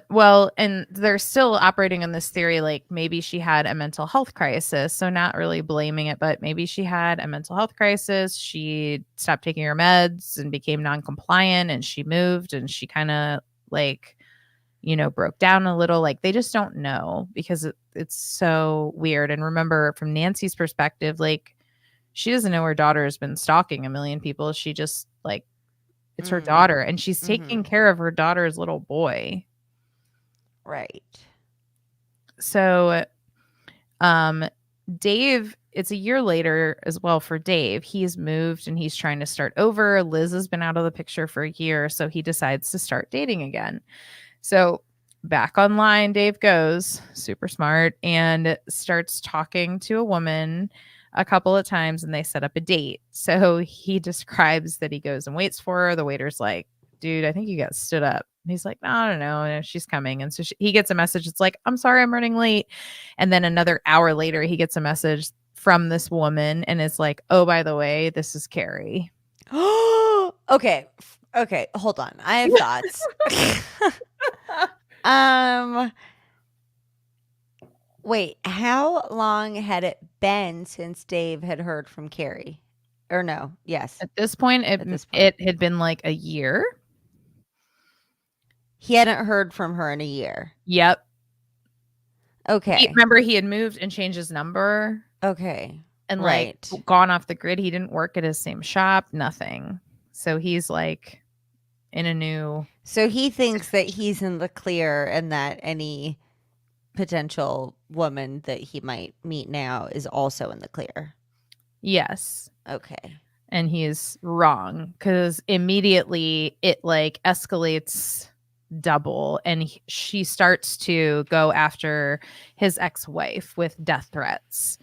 Well, and they're still operating on this theory, like maybe she had a mental health crisis. So not really blaming it, but maybe she had a mental health crisis. She stopped taking her meds and became non-compliant and she moved and she kind of like, broke down a little. Like they just don't know because it's so weird. And remember from Nancy's perspective, like she doesn't know her daughter has been stalking a million people. She just like It's her
Mm.
daughter, and she's taking
Mhm.
care of her daughter's little boy.
Right.
So, um, Dave, it's a year later as well for Dave. He's moved and he's trying to start over. Liz has been out of the picture for a year, so he decides to start dating again. So back online, Dave goes, super smart, and starts talking to a woman a couple of times and they set up a date. So he describes that he goes and waits for her. The waiter's like, dude, I think you got stood up. And he's like, no, I don't know. And she's coming. And so he gets a message. It's like, I'm sorry, I'm running late. And then another hour later, he gets a message from this woman and it's like, oh, by the way, this is Carrie.
Okay. Okay, hold on. I have thoughts. um Wait, how long had it been since Dave had heard from Carrie? Or no? Yes.
At this point,
At this point.
it had been like a year.
He hadn't heard from her in a year.
Yep.
Okay.
Remember he had moved and changed his number
Okay.
and, like,
Right.
gone off the grid. He didn't work at his same shop, nothing. So he's, like, in a new
So he thinks that
situation.
he's in the clear and that any potential woman that he might meet now is also in the clear.
Yes.
Okay.
And he is wrong because immediately it, like, escalates double and she starts to go after his ex-wife with death threats.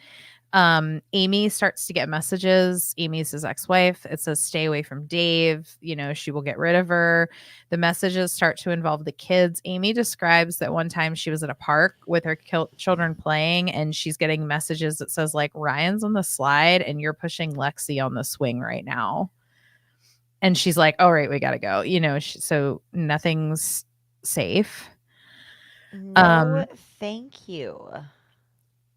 Amy starts to get messages. Amy's his ex-wife. It says, stay away from Dave. You know, she will get rid of her. The messages start to involve the kids. Amy describes that one time she was at a park with her children playing and she's getting messages that says, like, Ryan's on the slide and you're pushing Lexi on the swing right now. And she's like, all right, we got to go. You know, so nothing's safe.
No, thank you.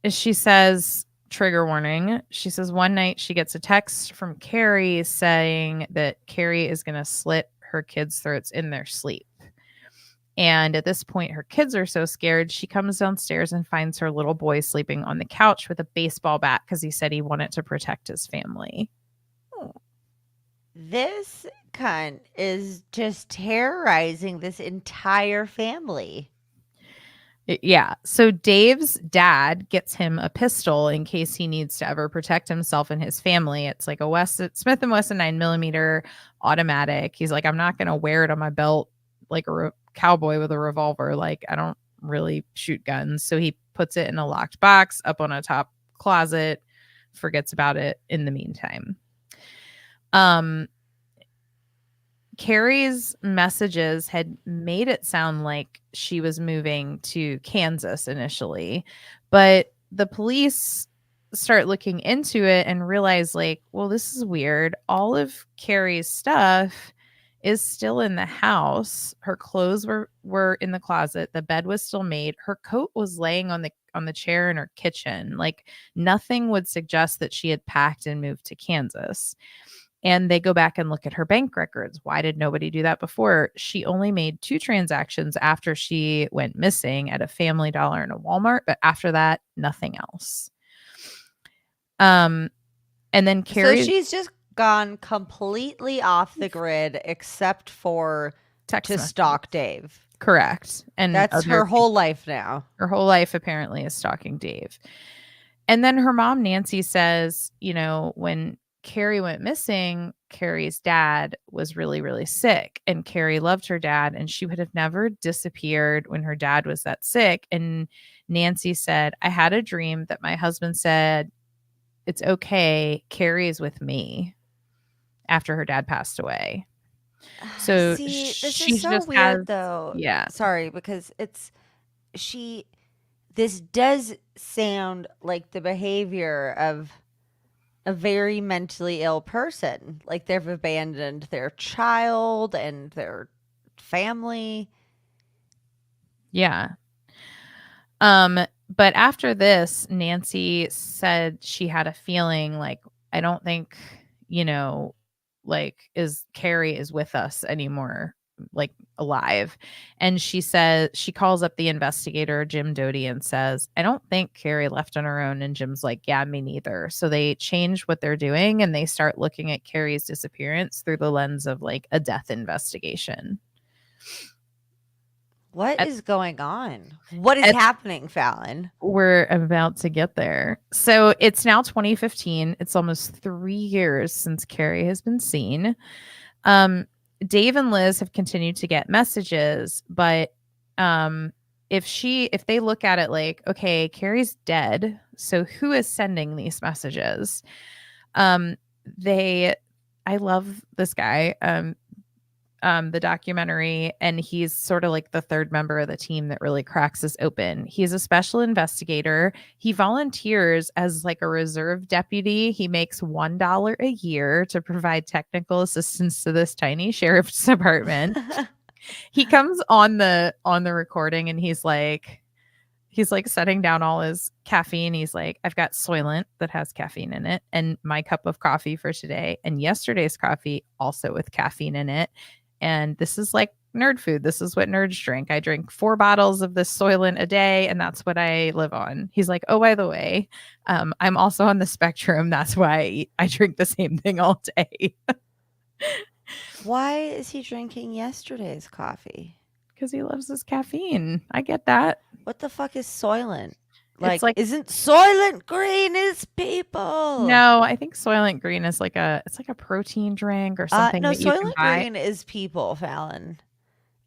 She says, trigger warning. She says one night she gets a text from Carrie saying that Carrie is going to slit her kids' throats in their sleep. And at this point, her kids are so scared. She comes downstairs and finds her little boy sleeping on the couch with a baseball bat because he said he wanted to protect his family.
This cunt is just terrorizing this entire family.
Yeah. So Dave's dad gets him a pistol in case he needs to ever protect himself and his family. It's like a Smith & Wesson 9mm automatic. He's like, I'm not going to wear it on my belt like a cowboy with a revolver. Like, I don't really shoot guns. So he puts it in a locked box up on a top closet, forgets about it in the meantime. Carrie's messages had made it sound like she was moving to Kansas initially, but the police start looking into it and realize, like, well, this is weird. All of Carrie's stuff is still in the house. Her clothes were in the closet. The bed was still made. Her coat was laying on the chair in her kitchen. Like, nothing would suggest that she had packed and moved to Kansas. And they go back and look at her bank records. Why did nobody do that before? She only made 2 transactions after she went missing at a Family Dollar and a Walmart, but after that, nothing else. And then
So
Carrie
she's just gone completely off the grid except for
text
to
messages.
stalk Dave.
Correct. And
That's her whole life now.
Her whole life apparently is stalking Dave. And then her mom, Nancy, says, you know, when Carrie went missing, Carrie's dad was really, really sick. And Carrie loved her dad, and she would have never disappeared when her dad was that sick. And Nancy said, I had a dream that my husband said, it's okay, Carrie is with me after her dad passed away. So
See, this
she
is so
just has,
weird though.
yeah.
Sorry, because this does sound like the behavior of a very mentally ill person. Like they've abandoned their child and their family.
Yeah. But after this, Nancy said she had a feeling like, I don't think, you know, like, is Carrie is with us anymore like alive. And she calls up the investigator, Jim Doty, and says, I don't think Carrie left on her own. And Jim's like, yeah, me neither. So they change what they're doing and they start looking at Carrie's disappearance through the lens of like a death investigation.
What
At,
is going on? What is
at,
happening, Fallon?
we're about to get there. So it's now 2015. It's almost 3 years since Carrie has been seen. Dave and Liz have continued to get messages, but if they look at it like, okay, Carrie's dead, so who is sending these messages? They I love this guy. The documentary, and he's sort of like the third member of the team that really cracks this open. He's a special investigator. He volunteers as like a reserve deputy. He makes $1 a year to provide technical assistance to this tiny sheriff's department. He comes on the recording and he's like setting down all his caffeine. He's like, I've got Soylent that has caffeine in it, and my cup of coffee for today, and yesterday's coffee also with caffeine in it. And this is like nerd food. This is what nerds drink. I drink 4 bottles of this Soylent a day, and that's what I live on. He's like, oh, by the way, I'm also on the spectrum. That's why I drink the same thing all day.
Why is he drinking yesterday's coffee?
Because he loves his caffeine. I get that.
What the fuck is Soylent?
It's like
isn't Soylent Green is people?
no, I think Soylent Green is like a protein drink or something
No,
that you can
Soylent
buy.
Green is people, Fallon.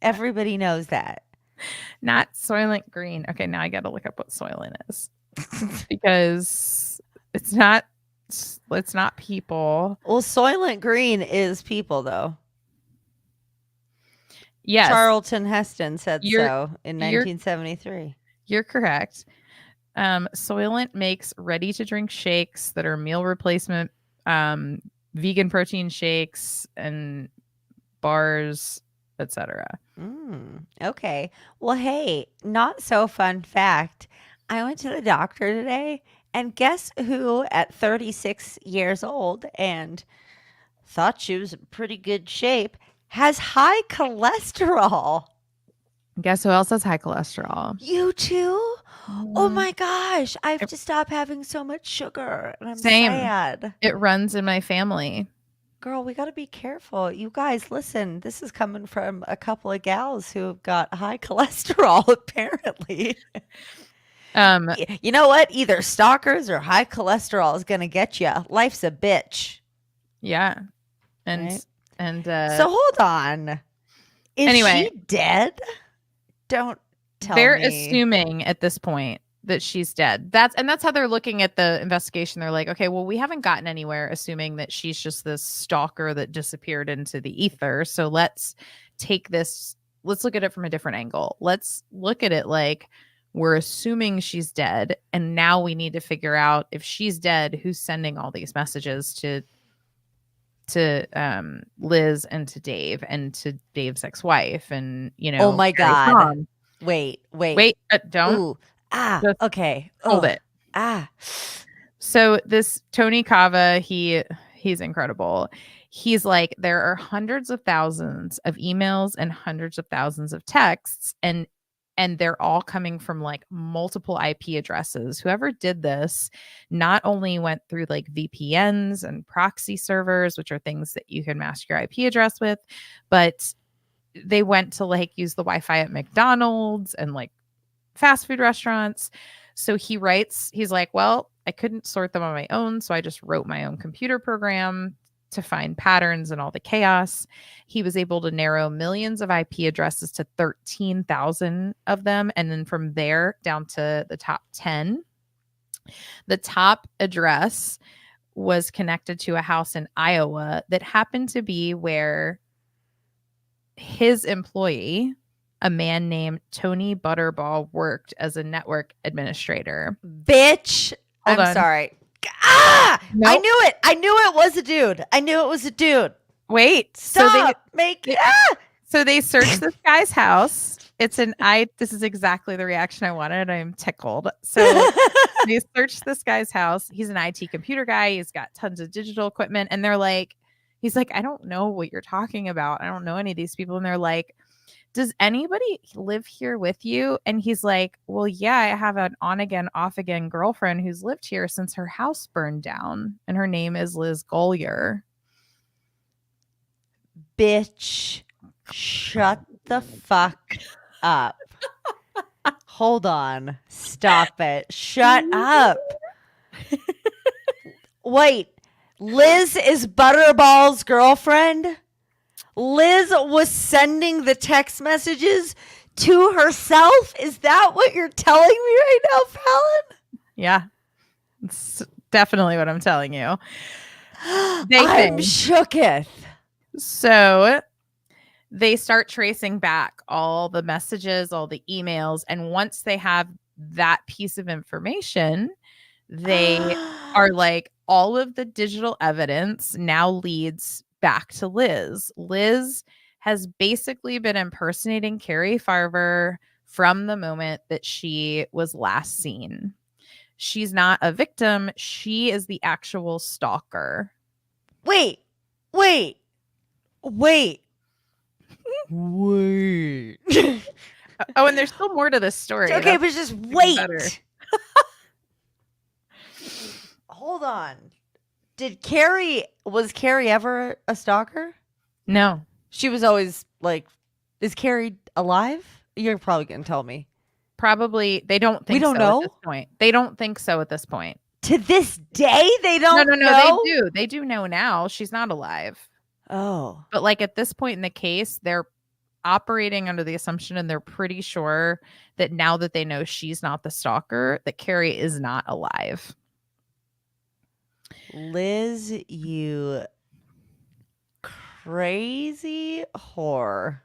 Everybody knows that.
Not Soylent Green. Okay, now I got to look up what Soylent is because it's not people.
Well, Soylent Green is people, though.
Yes,
Charlton Heston said so in
you're-
1973.
You're correct. Soylent makes ready-to-drink shakes that are meal replacement, vegan protein shakes, and bars, etc.
Okay. Well, hey, not so fun fact. I went to the doctor today, and guess who at 36 years old and thought she was in pretty good shape has high cholesterol?
Guess who else has high cholesterol?
You too? Oh my gosh, I have to stop having so much sugar, and I'm
Same.
sad.
It runs in my family.
Girl, we got to be careful. You guys, listen, this is coming from a couple of gals who've got high cholesterol, apparently. You know what? Either stalkers or high cholesterol is going to get you. Life's a bitch.
Yeah. And
Right?
and
So hold on. Is
Anyway.
she dead? Don't tell
they're
me.
assuming at this point that she's dead. That's how they're looking at the investigation. They're like, okay, well, we haven't gotten anywhere assuming that she's just this stalker that disappeared into the ether. So let's look at it from a different angle. Let's look at it like we're assuming she's dead, and now we need to figure out if she's dead, who's sending all these messages to Liz and to Dave and to Dave's ex-wife, and
Oh my
Carrie's
God.
mom.
Wait.
Don't
Ooh.
Just
Okay.
hold
Ugh.
it. So this Tony Cava, he's incredible. He's like, there are hundreds of thousands of emails and hundreds of thousands of texts, and they're all coming from like multiple IP addresses. Whoever did this not only went through like VPNs and proxy servers, which are things that you can mask your IP address with, but they went to like use the Wi-Fi at McDonald's and like fast food restaurants. So he's like, well, I couldn't sort them on my own, so I just wrote my own computer program to find patterns and all the chaos. He was able to narrow millions of IP addresses to 13,000 of them, and then from there down to the top 10. The top address was connected to a house in Iowa that happened to be where his employee, a man named Tony Butterball, worked as a network administrator.
Bitch.
Hold
I'm
on.
sorry.
Nope.
I knew it. I knew it was a dude.
Wait.
Stop.
So they searched this guy's house. This is exactly the reaction I wanted. I'm tickled. So they searched this guy's house. He's an IT computer guy. He's got tons of digital equipment. And they're like, He's like, I don't know what you're talking about. I don't know any of these people. And they're like, does anybody live here with you? And he's like, well, yeah, I have an on again, off again girlfriend who's lived here since her house burned down. And her name is Liz Gollier.
Bitch, shut the fuck up. Hold on. Stop it. Shut up. Wait, Liz is Butterball's girlfriend? Liz was sending the text messages to herself? Is that what you're telling me right now, Fallon?
Yeah, it's definitely what I'm telling you.
I'm shooketh.
So they start tracing back all the messages, all the emails. And once they have that piece of information, they are like, all of the digital evidence now leads back to Liz. Liz has basically been impersonating Carrie Farver from the moment that she was last seen. She's not a victim. She is the actual stalker.
Wait.
Oh, and there's still more to this story.
Okay, but just wait. Hold on. Was Carrie ever a stalker?
No.
She was always like, is Carrie alive? You're probably going to tell me.
Probably. They don't think
we don't
so
know?
At this point. They don't think so at this point.
To this day, they don't know?
No, they do. They do know now. She's not alive.
Oh.
But like at this point in the case, they're operating under the assumption and they're pretty sure that now that they know she's not the stalker, that Carrie is not alive.
Liz, you crazy whore.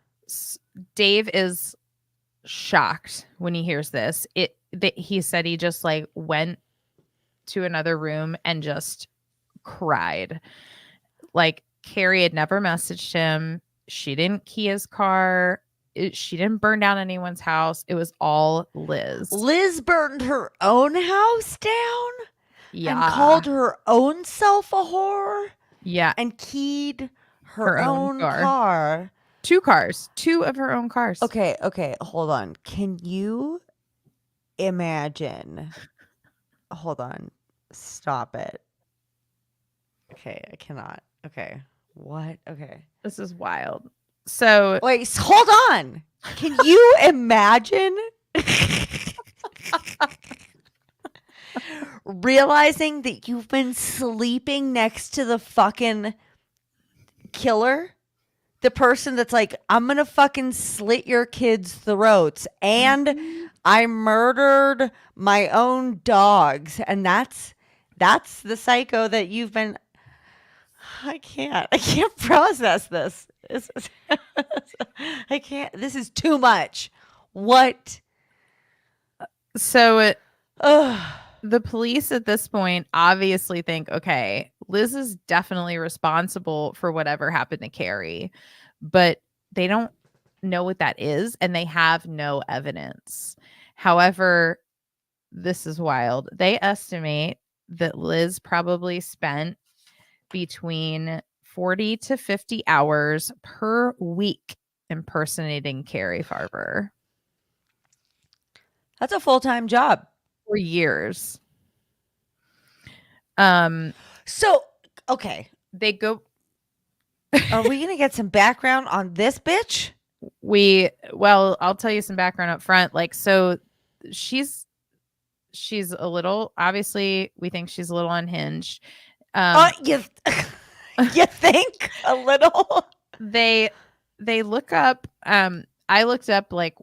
Dave is shocked when he hears this. He said he just like went to another room and just cried. Like Carrie had never messaged him. She didn't key his car. She didn't burn down anyone's house. It was all Liz.
Liz burned her own house down?
Yeah.
And called her own self a whore?
Yeah.
And keyed her own car.
2 cars. 2 of her own cars.
Okay. Hold on. Can you imagine? Hold on. Stop it. Okay, I cannot. Okay. What? Okay.
This is wild. So
wait, hold on. Can you imagine realizing that you've been sleeping next to the fucking killer? The person that's like, I'm gonna fucking slit your kids' throats, and I murdered my own dogs, and that's the psycho that you've been. I can't process this. I can't. This is too much. What?
So the police at this point obviously think, okay, Liz is definitely responsible for whatever happened to Carrie, but they don't know what that is and they have no evidence. However, this is wild. They estimate that Liz probably spent between 40 to 50 hours per week impersonating Carrie Farver.
That's a full-time job.
For years.
So, okay.
They go.
Are we going to get some background on this bitch?
Well, I'll tell you some background up front. Like, so she's a little, obviously, we think she's a little unhinged.
You think a little?
They look up. I looked up like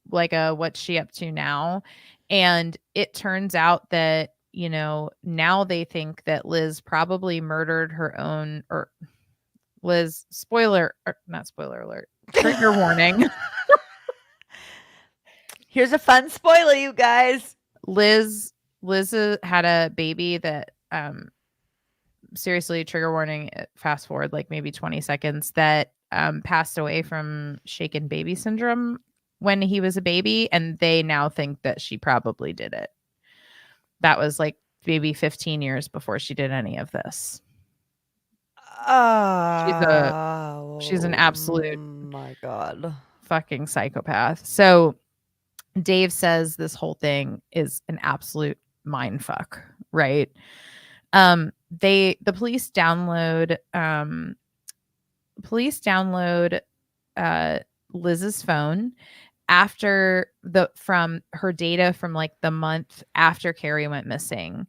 what's she up to now, and it turns out that now they think that Liz probably murdered her own, or Liz. Not spoiler alert. Trigger warning.
Here's a fun spoiler, you guys.
Liz had a baby that seriously, trigger warning, fast forward like maybe 20 seconds, that passed away from shaken baby syndrome when he was a baby, and they now think that she probably did it. That was like maybe 15 years before she did any of this. She's a she's an
Oh
absolute
my God.
fucking psychopath. So Dave says this whole thing is an absolute mind fuck, right? The police download uh Liz's phone after the from her data from like the month after Carrie went missing.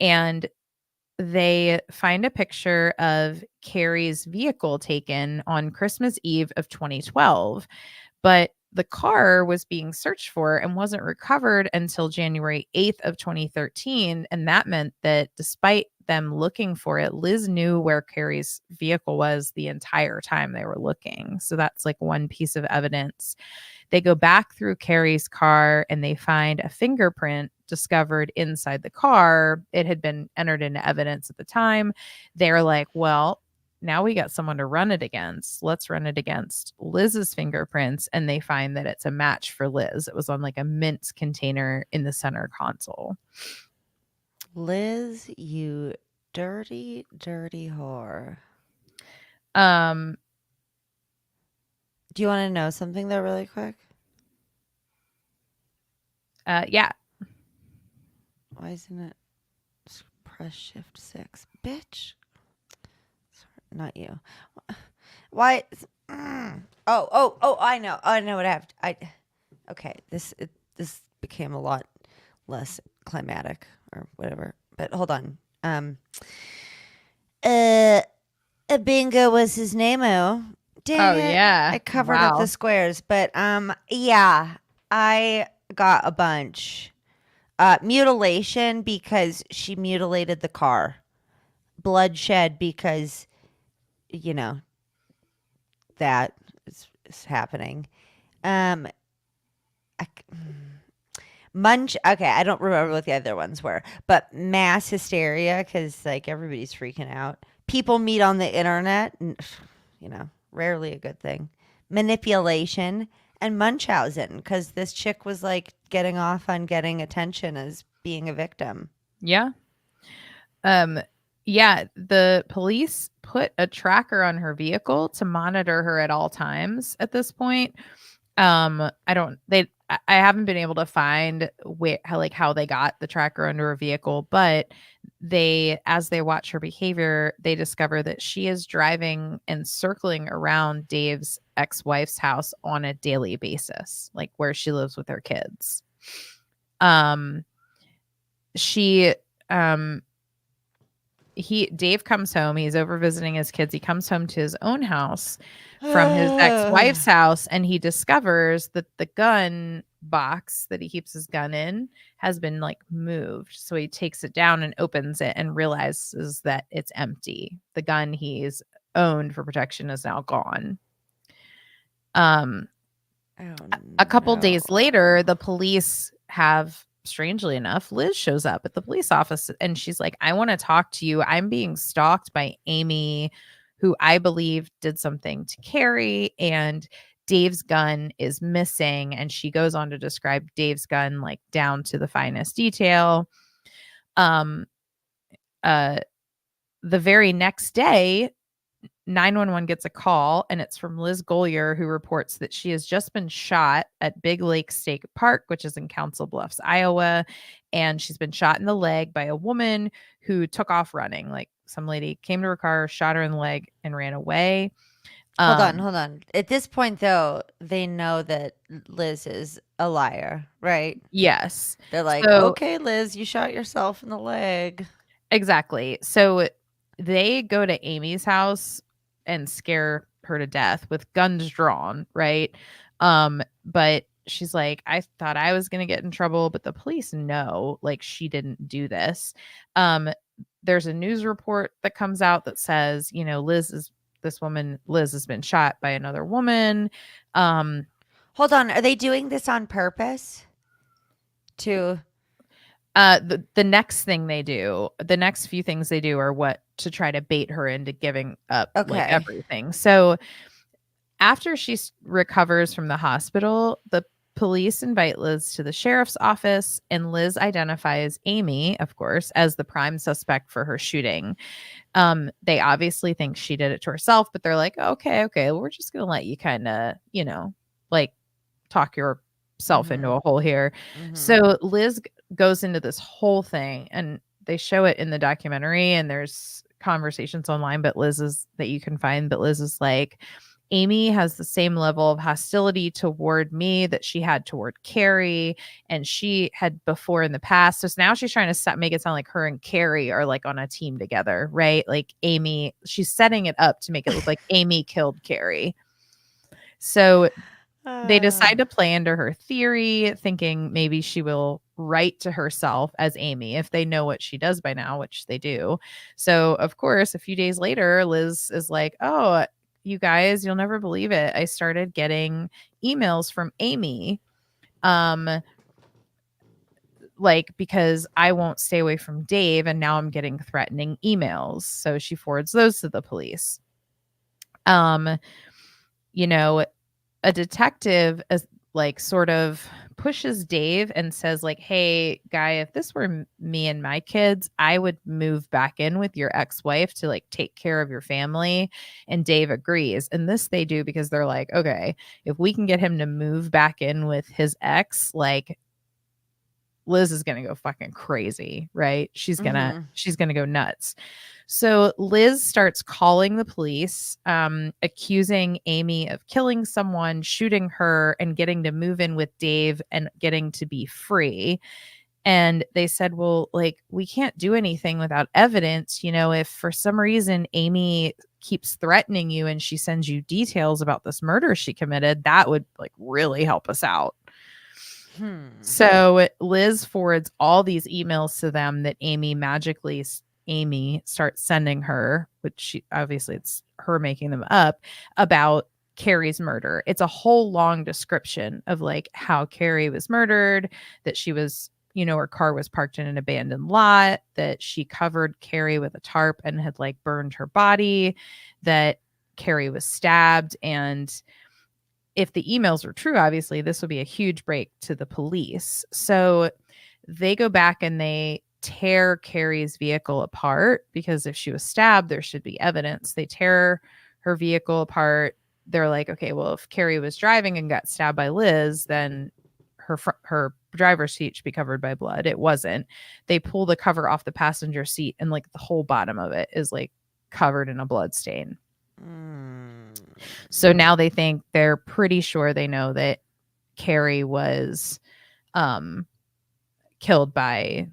And they find a picture of Carrie's vehicle taken on Christmas Eve of 2012, but the car was being searched for and wasn't recovered until January 8th of 2013, and that meant that despite them looking for it, Liz knew where Carrie's vehicle was the entire time they were looking. So that's like one piece of evidence. They go back through Carrie's car and they find a fingerprint discovered inside the car. It had been entered into evidence at the time. They're like, well, now we got someone to run it against. Let's run it against Liz's fingerprints. And they find that it's a match for Liz. It was on like a mint container in the center console.
Liz, you dirty, dirty whore.
Um,
Do you want to know something though, really quick?
yeah.
Why isn't it? Press Shift 6, bitch. Sorry, not you. Why? Oh! I know. I know what I have. Okay. This became a lot less climatic or whatever. But hold on. Uh, Bingo was his name-o. Dang
Oh,
it.
yeah.
I covered up the
Wow.
squares. But yeah, I got a bunch. Mutilation because she mutilated the car. Bloodshed because, you know, that is happening. Um, I, Munch. Okay, I don't remember what the other ones were, but mass hysteria because like everybody's freaking out. People meet on the internet, and, rarely a good thing. Manipulation and Munchausen because this chick was like getting off on getting attention as being a victim.
Yeah. Um, yeah, the police put a tracker on her vehicle to monitor her at all times at this point. I don't they I haven't been able to find how they got the tracker under her vehicle, but as they watch her behavior, they discover that she is driving and circling around Dave's ex-wife's house on a daily basis, like where she lives with her kids. Um she um Dave comes home, he's over visiting his kids. He comes home to his own house from his ex-wife's house, and he discovers that the gun box that he keeps his gun in has been like moved. So he takes it down and opens it and realizes that it's empty. The gun he's owned for protection is now gone. Um
Oh
a couple days later,
no.
the police have, strangely enough, Liz shows up at the police office and she's like, I want to talk to you. I'm being stalked by Amy, who I believe did something to Carrie, and Dave's gun is missing. And she goes on to describe Dave's gun like down to the finest detail. Um, uh, the very next day, 911 gets a call, and it's from Liz Gollier, who reports that she has just been shot at Big Lake State Park, which is in Council Bluffs, Iowa. And she's been shot in the leg by a woman who took off running. Like some lady came to her car, shot her in the leg, and ran away.
Hold on,
Um,
hold on. At this point, though, they know that Liz is a liar, right?
yes.
They're like,
So
okay, Liz, you shot yourself in the leg.
exactly. So they go to Amy's house and scare her to death with guns drawn, right? But she's like, I thought I was going to get in trouble, but the police know like she didn't do this. There's a news report that comes out that says, Liz has been shot by another woman.
Hold on. Are they doing this on purpose? To
The next thing they do, the next few things they do are what to try to bait her into giving up like
Okay.
everything. So after she recovers from the hospital, the Police invite Liz to the sheriff's office, and Liz identifies Amy, of course, as the prime suspect for her shooting. They obviously think she did it to herself, but they're like, okay, we're just gonna let you kind of, like talk yourself into a hole here. So Liz goes into this whole thing, and they show it in the documentary, and there's conversations online, but Liz is that you can find, but Liz is like, Amy has the same level of hostility toward me that she had toward Carrie, and she had before in the past. So now she's trying to make it sound like her and Carrie are like on a team together, right? Like Amy, she's setting it up to make it look like Amy killed Carrie. So they decide to play into her theory, thinking maybe she will write to herself as Amy if they know what she does by now, which they do. So, of course, a few days later, Liz is like, oh, you guys, you'll never believe it. I started getting emails from Amy. Like, because I won't stay away from Dave, and now I'm getting threatening emails. So she forwards those to the police. You know, a detective is like sort of pushes Dave and says like, hey guy, if this were me and my kids, I would move back in with your ex-wife to like take care of your family. And Dave agrees. And this they do because they're like, okay, if we can get him to move back in with his ex, like Liz is going to go fucking crazy, right? She's going to go nuts. So Liz starts calling the police, accusing Amy of killing someone, shooting her, and getting to move in with Dave and getting to be free. And they said, well, like, we can't do anything without evidence. If for some reason Amy keeps threatening you and she sends you details about this murder she committed, that would like really help us out. So Liz forwards all these emails to them that Amy starts sending her, which she obviously it's her making them up, about Carrie's murder. It's a whole long description of like how Carrie was murdered, that she was, her car was parked in an abandoned lot, that she covered Carrie with a tarp and had like burned her body, that Carrie was stabbed. And if the emails are true, obviously this would be a huge break to the police. So they go back and they tear Carrie's vehicle apart, because if she was stabbed, there should be evidence. They tear her vehicle apart. They're like, okay, well, if Carrie was driving and got stabbed by Liz, then her driver's seat should be covered by blood. It wasn't. They pull the cover off the passenger seat, and like the whole bottom of it is like covered in a blood stain. So now they're pretty sure they know that Carrie was killed by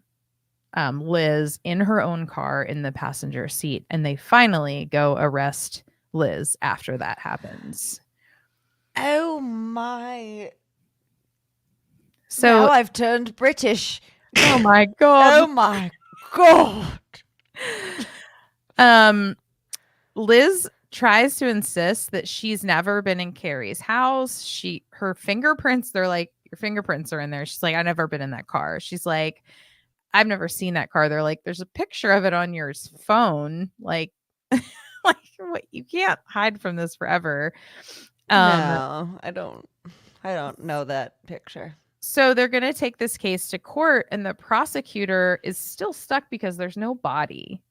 Liz in her own car in the passenger seat. And they finally go arrest Liz after that happens.
Oh my.
So
now I've turned British.
Oh my God.
Oh my God.
Liz tries to insist that she's never been in Carrie's house. Her fingerprints, they're like, your fingerprints are in there. She's like, I've never been in that car. She's like, I've never seen that car. They're like, there's a picture of it on your phone. Like, like what? You can't hide from this forever.
No, I don't know that picture.
So they're going to take this case to court, and the prosecutor is still stuck because there's no body,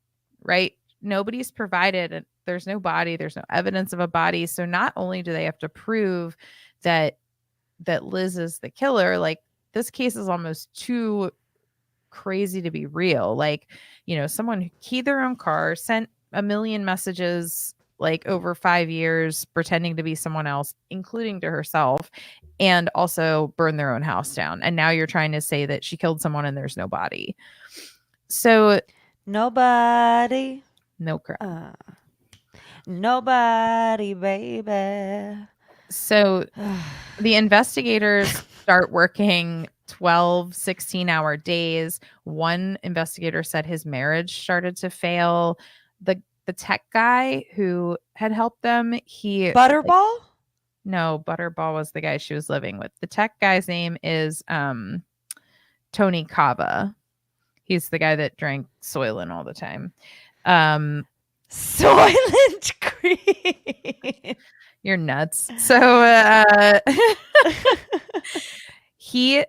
right? Nobody's provided. There's no body. There's no evidence of a body. So not only do they have to prove that Liz is the killer, like this case is almost too crazy to be real. Like, someone who keyed their own car, sent a million messages like over 5 years pretending to be someone else, including to herself, and also burned their own house down. And now you're trying to say that she killed someone and there's no body. So
nobody.
No crap.
Nobody, baby.
So the investigators start working 12, 16-hour days. One investigator said his marriage started to fail. The tech guy who had helped them,
Butterball?
No, Butterball was the guy she was living with. The tech guy's name is Tony Cava. He's the guy that drank Soylent all the time.
Soylent Green.
You're nuts. So he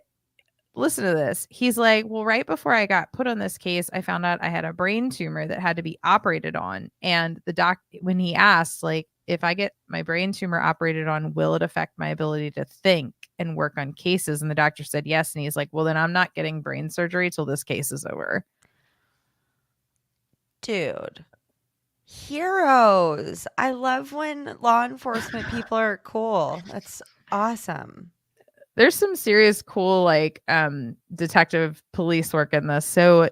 listen to this. He's like, well, right before I got put on this case, I found out I had a brain tumor that had to be operated on. And the doc, when he asked, like, if I get my brain tumor operated on, will it affect my ability to think and work on cases? And the doctor said yes. And he's like, well, then I'm not getting brain surgery till this case is over.
Dude. Heroes. I love when law enforcement people are cool. That's awesome.
There's some serious cool like detective police work in this. So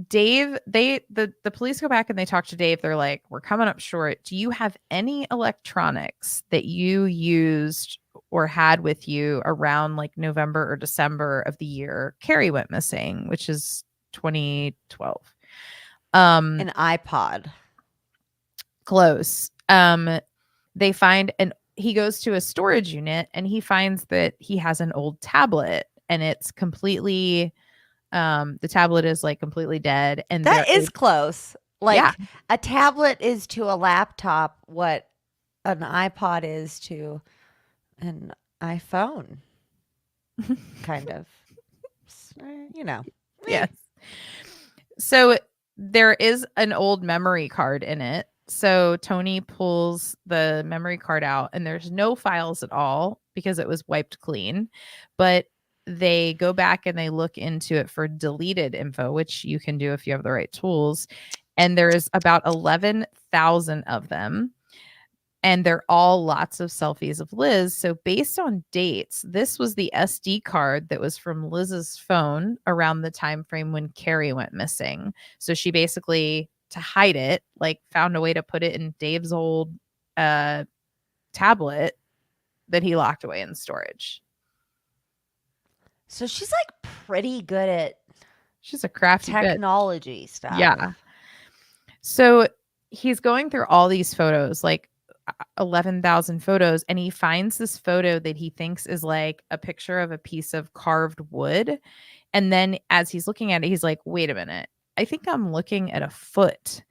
Dave, the police go back and they talk to Dave. They're like, "We're coming up short. Do you have any electronics that you used or had with you around like November or December of the year Carrie went missing, which is 2012?"
An iPod.
Close. They find an he goes to a storage unit and he finds that he has an old tablet and it's completely the tablet is like completely dead and
That
there
is
is
close.
yeah.
Like a tablet is to a laptop what an iPod is to an iPhone, kind of. You know.
Yes. So there is an old memory card in it. So Tony pulls the memory card out and there's no files at all because it was wiped clean. But they go back and they look into it for deleted info, which you can do if you have the right tools. And there's about 11,000 of them. And they're all lots of selfies of Liz. So based on dates, this was the SD card that was from Liz's phone around the time frame when Carrie went missing. So she basically, to hide it, like found a way to put it in Dave's old tablet that he locked away in storage.
So she's like pretty good at
She's a crafty bitch.
technology stuff.
Yeah. So he's going through all these photos, like 11,000 photos, and he finds this photo that he thinks is like a picture of a piece of carved wood. And then as he's looking at it, he's like, wait a minute, I think I'm looking at a foot.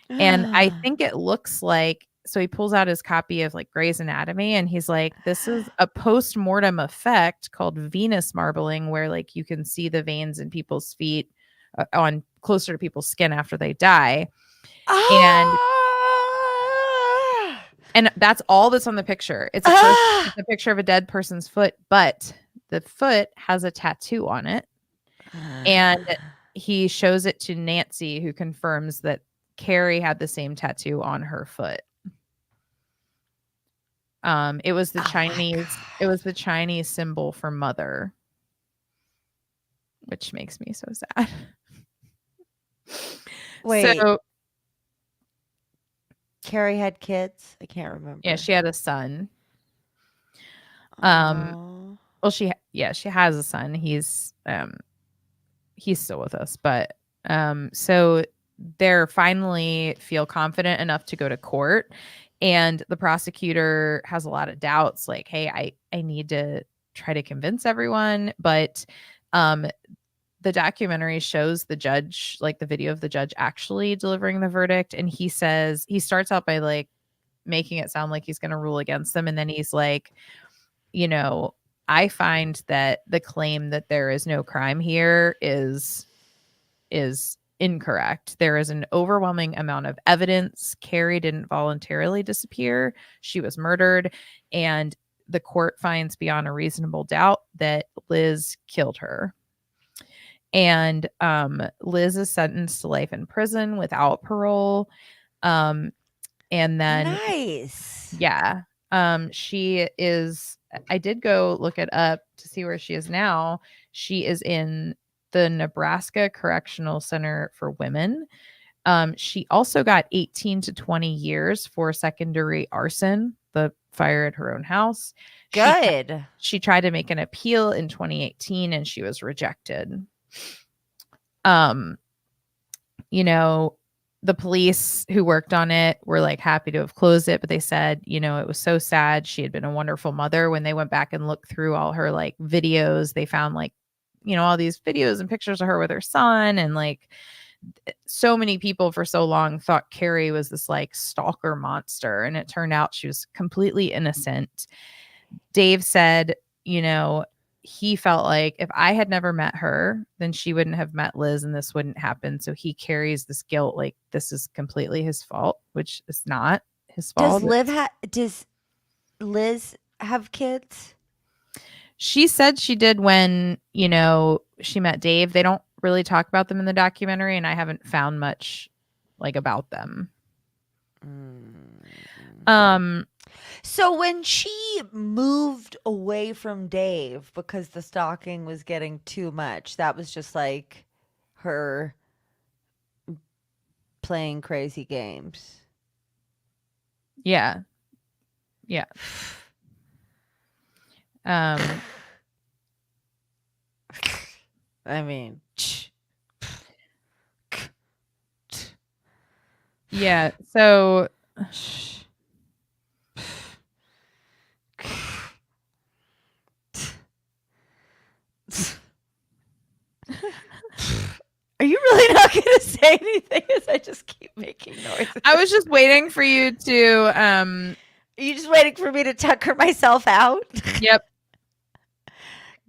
And I think it looks like, so he pulls out his copy of like Grey's Anatomy and he's like, this is a post-mortem effect called venous marbling, where like you can see the veins in people's feet on closer to people's skin after they die. And that's all that's on the picture. It's a picture of a dead person's foot, but the foot has a tattoo on it. And he shows it to Nancy, who confirms that Carrie had the same tattoo on her foot. It was the Chinese symbol for mother, which makes me so sad.
Wait.
So
Carrie had kids? I can't remember.
yeah, she had a son.
Oh.
Well, she has a son. He's still with us, but so they're finally feel confident enough to go to court, and the prosecutor has a lot of doubts, like, hey, I need to try to convince everyone, but the documentary shows the judge, like the video of the judge actually delivering the verdict, and he starts out by like making it sound like he's going to rule against them, and then he's like, I find that the claim that there is no crime here is incorrect. There is an overwhelming amount of evidence. Carrie didn't voluntarily disappear. She was murdered, and the court finds beyond a reasonable doubt that Liz killed her. And Liz is sentenced to life in prison without parole. And then
nice.
Yeah. She is, I did go look it up to see where she is now. She is in the Nebraska Correctional Center for Women. She also got 18 to 20 years for second-degree arson, the fire at her own house.
Good.
She tried to make an appeal in 2018 and she was rejected. The police who worked on it were like happy to have closed it, but they said, it was so sad. She had been a wonderful mother. When they went back and looked through all her like videos, they found like, all these videos and pictures of her with her son. And like so many people for so long thought Carrie was this like stalker monster. And it turned out she was completely innocent. Dave said, he felt like if I had never met her, then she wouldn't have met Liz and this wouldn't happen. So he carries this guilt like this is completely his fault, which is not his fault.
Does Liz have kids?
She said she did when, she met Dave. They don't really talk about them in the documentary, and I haven't found much like about them. Um
So when she moved away from Dave because the stalking was getting too much, that was just like her playing crazy games.
yeah. Yeah.
I mean,
Yeah. So
are you really not going to say anything as I just keep making noises?
I was just waiting for you to
Are you just waiting for me to tucker myself out?
Yep.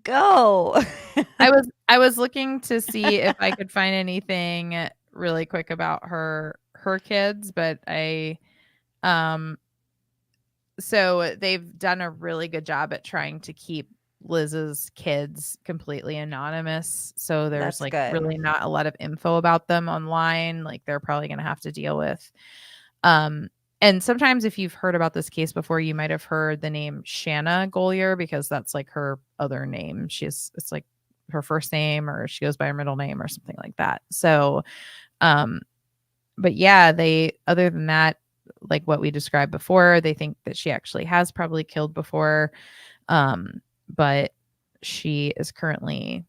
Go.
I was looking to see if I could find anything really quick about her kids, but so they've done a really good job at trying to keep Liz's kids completely anonymous. So there's
That's
like
good.
really not a lot of info about them online. Like they're probably going to have to deal with. And sometimes if you've heard about this case before, you might have heard the name Shanna Golier because that's like her other name. It's like her first name or she goes by her middle name or something like that. So, but yeah, other than that, like what we described before, they think that she actually has probably killed before. But she is currently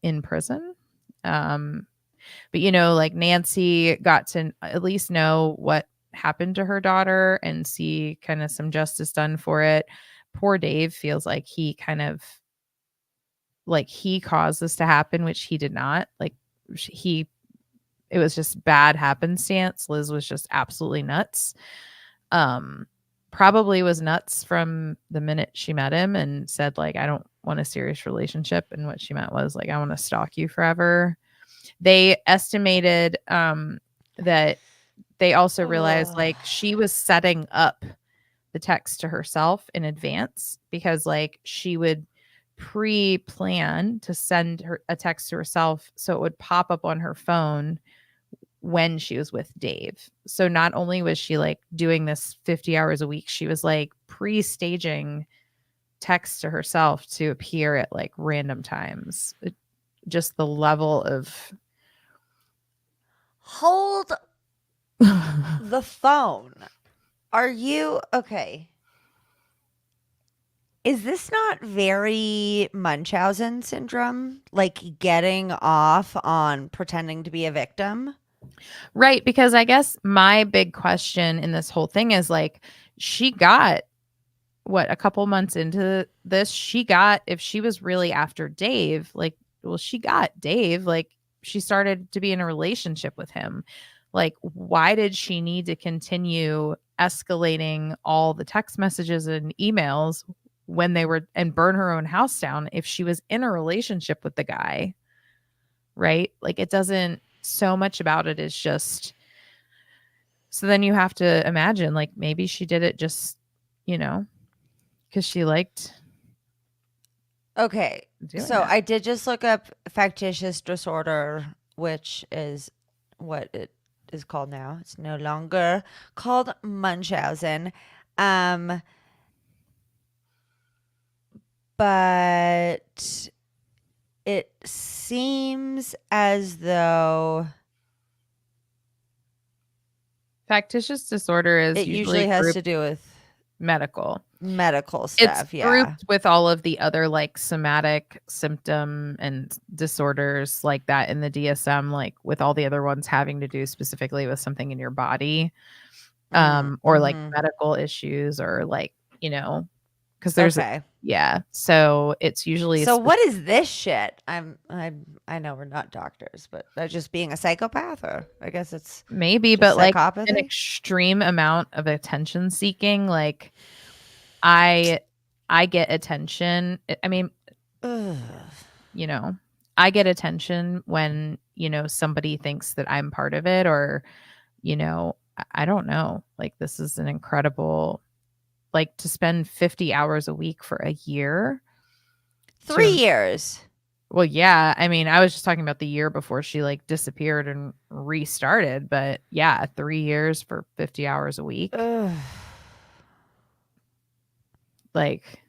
in prison. But like Nancy got to at least know what happened to her daughter and see kind of some justice done for it. Poor Dave feels like he kind of like he caused this to happen, which he did not. Like it was just bad happenstance. Liz was just absolutely nuts. Probably was nuts from the minute she met him and said like, I don't want a serious relationship. And what she meant was like, I want to stalk you forever. They estimated that they also realized like she was setting up the text to herself in advance because like she would pre-plan to send her a text to herself so it would pop up on her phone when she was with Dave. So not only was she like doing this 50 hours a week, she was like pre-staging texts to herself to appear at like random times. Just the level of
Hold the phone. Are you okay? Is this not very Munchausen syndrome? Like getting off on pretending to be a victim?
Right, because I guess my big question in this whole thing is like she got a couple months into this, if she was really after Dave, like well she got Dave, like she started to be in a relationship with him. Like why did she need to continue escalating all the text messages and emails when they were and burn her own house down if she was in a relationship with the guy? Right? Like it doesn't so much about it is just so then you have to imagine like maybe she did it just, because she liked
Okay.
doing
So
it.
I did just look up factitious disorder, which is what it is called now. It's no longer called Munchausen. But it seems as though
Factitious disorder is
it
usually
usually has
grouped
to do with
medical.
medical
It's
stuff. Yeah.
grouped with all of the other like somatic symptom and disorders like that in the DSM, like with all the other ones having to do specifically with something in your body, or like medical issues or like, because there's
Okay.
yeah. So it's usually
So what is this shit? I know we're not doctors, but just being a psychopath, or I guess it's
maybe,
just
but like an
psychopathy.
extreme amount of attention seeking. Like I get attention. I mean,
Ugh.
you know. I get attention when, somebody thinks that I'm part of it, or, I don't know. Like, this is an incredible, like, to spend 50 hours a week for a year
Three
to,
years.
well, yeah, I mean, I was just talking about the year before she like disappeared and restarted, but yeah, 3 years for 50 hours a week.
Ugh.
Like,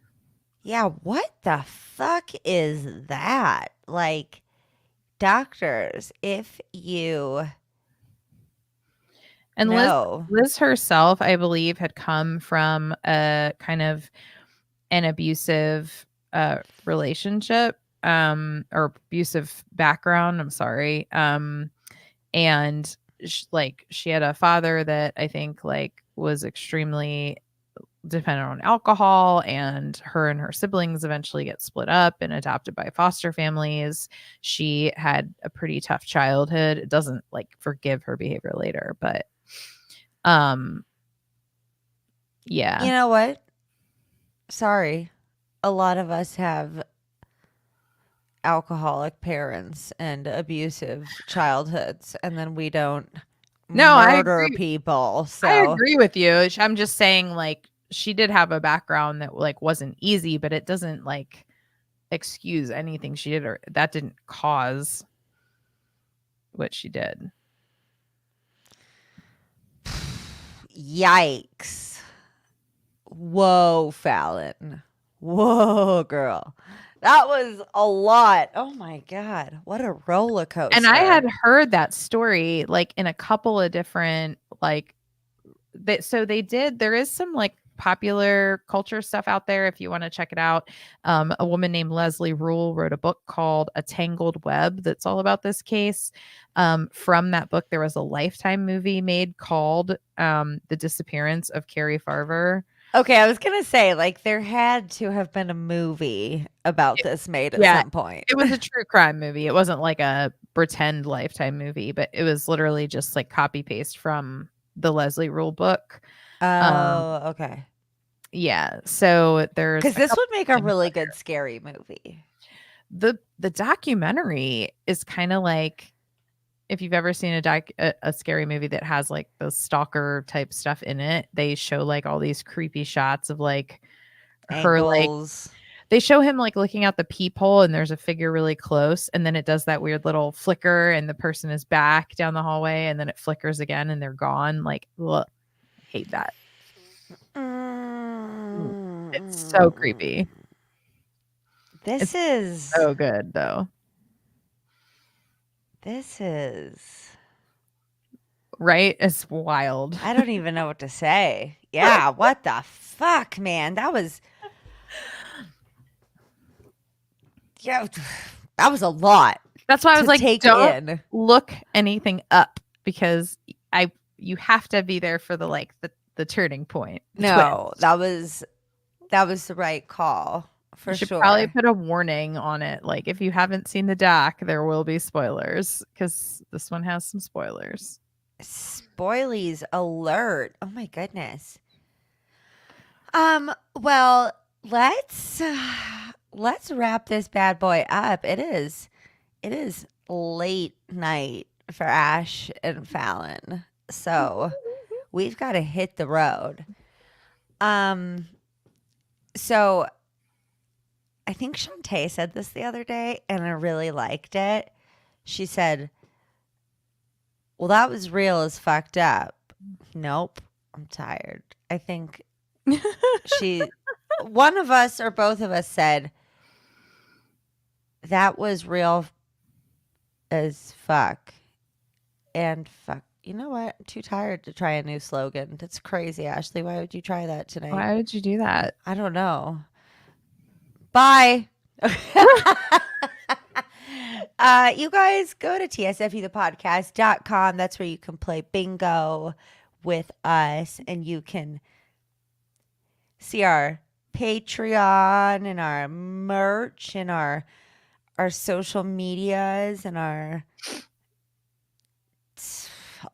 Yeah, what the fuck is that? Like, doctors, if you
and Liz
know.
Liz herself, I believe, had come from a kind of an abusive relationship, or abusive background, I'm sorry. And like, she had a father that I think like was extremely dependent on alcohol, and her siblings eventually get split up and adopted by foster families. She had a pretty tough childhood. It doesn't like forgive her behavior later, but um
You
yeah.
know what? Sorry. A lot of us have alcoholic parents and abusive childhoods, and then we don't
No, I
murder
agree.
people.
I
So,
agree with you. I'm just saying, like, she did have a background that like wasn't easy, but it doesn't like excuse anything she did, or that didn't cause what she did.
yikes. Whoa, Fallon. Whoa, girl. That was a lot. Oh my God. What a roller
And I had
coaster.
heard that story like in a couple of different like that. So they did, there is some like popular culture stuff out there if you want to check it out. A woman named Leslie Rule wrote a book called A Tangled Web that's all about this case. From that book, there was a Lifetime movie made called The Disappearance of Carrie Farver.
Okay, I was going to say, like, there had to have been a movie about
It-
this made at
yeah,
some point.
it was a true crime movie. It wasn't like a pretend Lifetime movie, but it was literally just like copy paste from the Leslie Rule book. Um,
Oh, okay.
yeah, so there's
Because
a
this
couple
would make a
things
really
on
good scary movie.
the documentary is kind of like, if you've ever seen a scary movie that has like the stalker type stuff in it, they show like all these creepy shots of like her, like
Angles.
they show him like looking out the peephole and there's a figure really close, and then it does that weird little flicker and the person is back down the hallway, and then it flickers again and they're gone. Like, ugh, hate that. Mm. It's so
Mm.
creepy.
This
It's
is
so good though.
this is
Right? It's wild.
I don't even know what to say. Yeah, what the fuck, man? That was yeah, that was a lot
That's why I was
to
like,
take
don't
in.
look anything up, because you have to be there for the like the turning point, the
No,
twist.
that was the right call
You
for
should probably
sure.
put a warning on it. Like, if you haven't seen the doc, there will be spoilers, because this one has some spoilers.
Spoilies alert. Oh my goodness. Well, let's wrap this bad boy up. It is late night for Ash and Fallon. So, we've got to hit the road. Um so I think Shantae said this the other day and I really liked it. She said, "Well, that was real as fucked up." Nope. I'm tired. I think she one of us or both of us said that was real as fuck. And fuck. You know what? I'm too tired to try a new slogan. That's crazy, Ashley. Why would you try that tonight?
Why would you do that?
I don't know. Bye. You guys go to tsfuthepodcast.com. That's where you can play bingo with us and you can see our Patreon and our merch and our social medias and our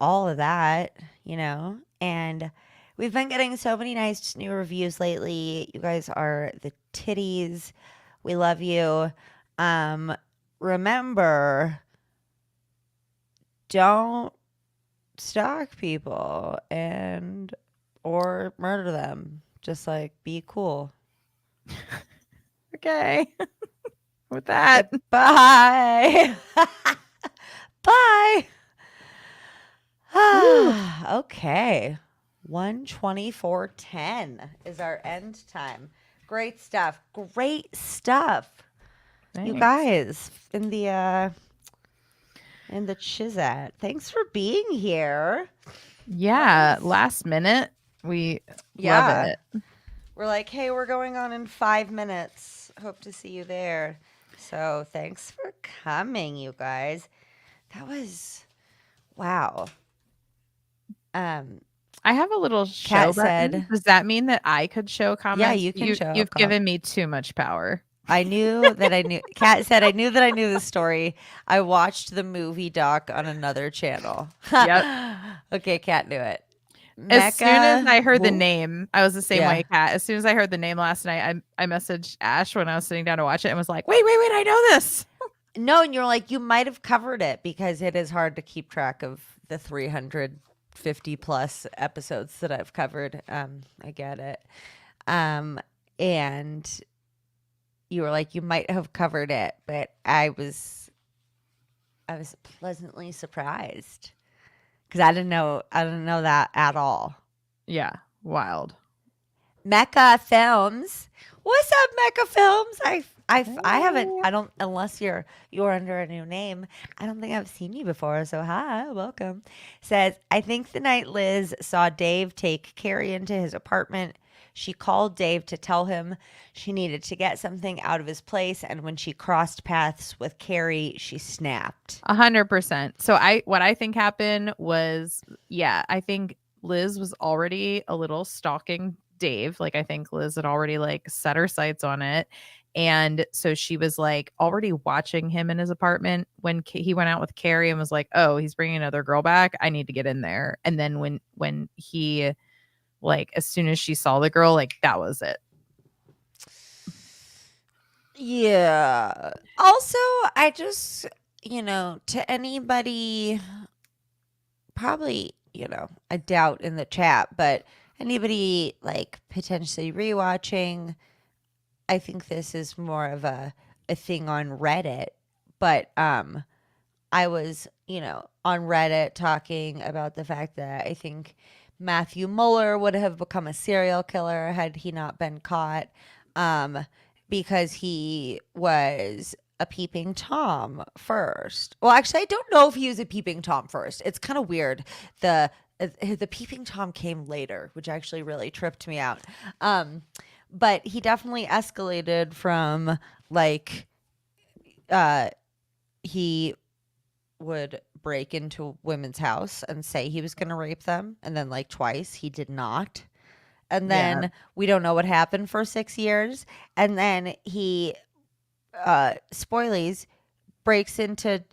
all of that, you know. And we've been getting so many nice new reviews lately. You guys are the titties. We love you. Um, remember, don't stalk people and or murder them. Just like be cool.
Okay. With that.
Bye. Bye.
Woo.
Okay. 1:24:10 is our end time. Great stuff. Great stuff. You
Thanks.
guys in the Chizat. Thanks for being here. That
Yeah.
was
Last minute. We love
yeah.
it.
We're like, "Hey, we're going on in 5 minutes. Hope to see you there." So, thanks for coming, you guys. That was wow. Um
I have a little show
Kat
button.
said,
Does that mean that I could show
"Yeah,
comments?
you can show
You've
com."
given me too much power.
I knew that I knew. Kat said, "I knew that I knew the story. I watched the movie doc on another channel."
Yep.
Okay, Kat knew it.
As soon as
Mecca,
I heard the
woo,
name, I was the same
yeah.
way, Kat. As soon as I heard the name last night, I messaged Ash when I was sitting down to watch it and was like, wait, I know this.
No, and you're like, you might have covered it because it is hard to keep track of the 350 plus episodes that I've covered. I get it. Um, and you were like, you might have covered it, but I was pleasantly surprised because I didn't know that at all.
Yeah, wild.
Mecca Films. What's up, Mecca Films? I haven't.
Hey.
I don't unless you're under a new name. I don't think I've seen you before. So hi, welcome. Says I think the night Liz saw Dave take Carrie into his apartment, she called Dave to tell him she needed to get something out of his place, and when she crossed paths with Carrie, she snapped.
100%. So what I think happened was, yeah, I think Liz was already a little stalking Dave. Like I think Liz had already like set her sights on it. And so she was like already watching him in his apartment when he went out with Carrie and was like, "Oh, he's bringing another girl back. I need to get in there." And then when he like as soon as she saw the girl, like that was it.
Yeah. Also, I just, to anybody, probably, I doubt in the chat, but anybody like potentially rewatching, I think this is more of a thing on Reddit. But I was, on Reddit talking about the fact that I think Matthew Mueller would have become a serial killer had he not been caught, um, because he was a peeping Tom first. Well, actually, I don't know if he was a peeping Tom first. It's kind of weird. The peeping Tom came later, which actually really tripped me out. But he definitely escalated from like he would break into women's house and say he was going to rape them, and then like twice he did not, and
Yeah.
then we don't know what happened for 6 years, and then he spoilies breaks into,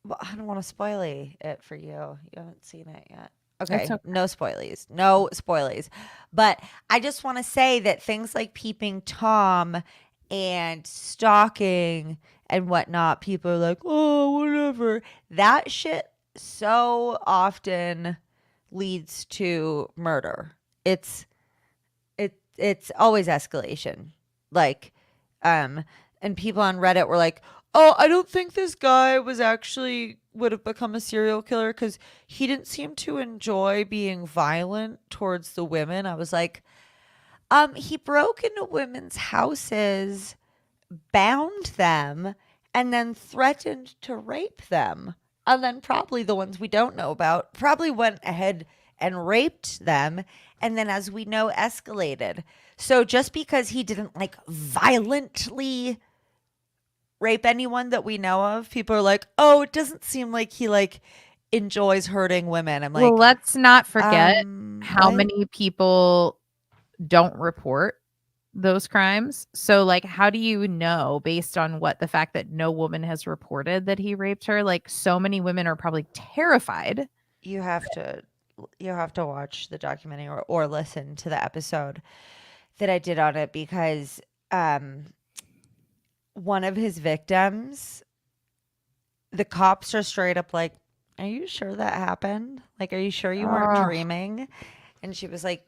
well, I don't want to spoily it for you, you haven't seen it yet.
It's
Okay,
okay.
no spoilies, no spoilies. But I just want to say that things like peeping Tom and stalking and whatnot, people are like, oh, whatever. That shit so often leads to murder. It's always escalation. Like, um, and people on Reddit were like, oh, I don't think this guy was actually would have become a serial killer because he didn't seem to enjoy being violent towards the women. I was like, he broke into women's houses, bound them, and then threatened to rape them. And then probably the ones we don't know about probably went ahead and raped them. And then, as we know, escalated. So just because he didn't like violently rape anyone that we know of, people are like, oh, it doesn't seem like he like enjoys hurting women. I'm
Well,
like,
let's not forget how
what?
many people don't report those crimes. So like how do you know based on what the fact that no woman has reported that he raped her? Like so many women are probably terrified.
You have to you have to watch the documentary or listen to the episode that I did on it because um, one of his victims, the cops are straight up like, "Are you sure that happened? Like, are you sure you weren't
Oh,
dreaming?" And she was like,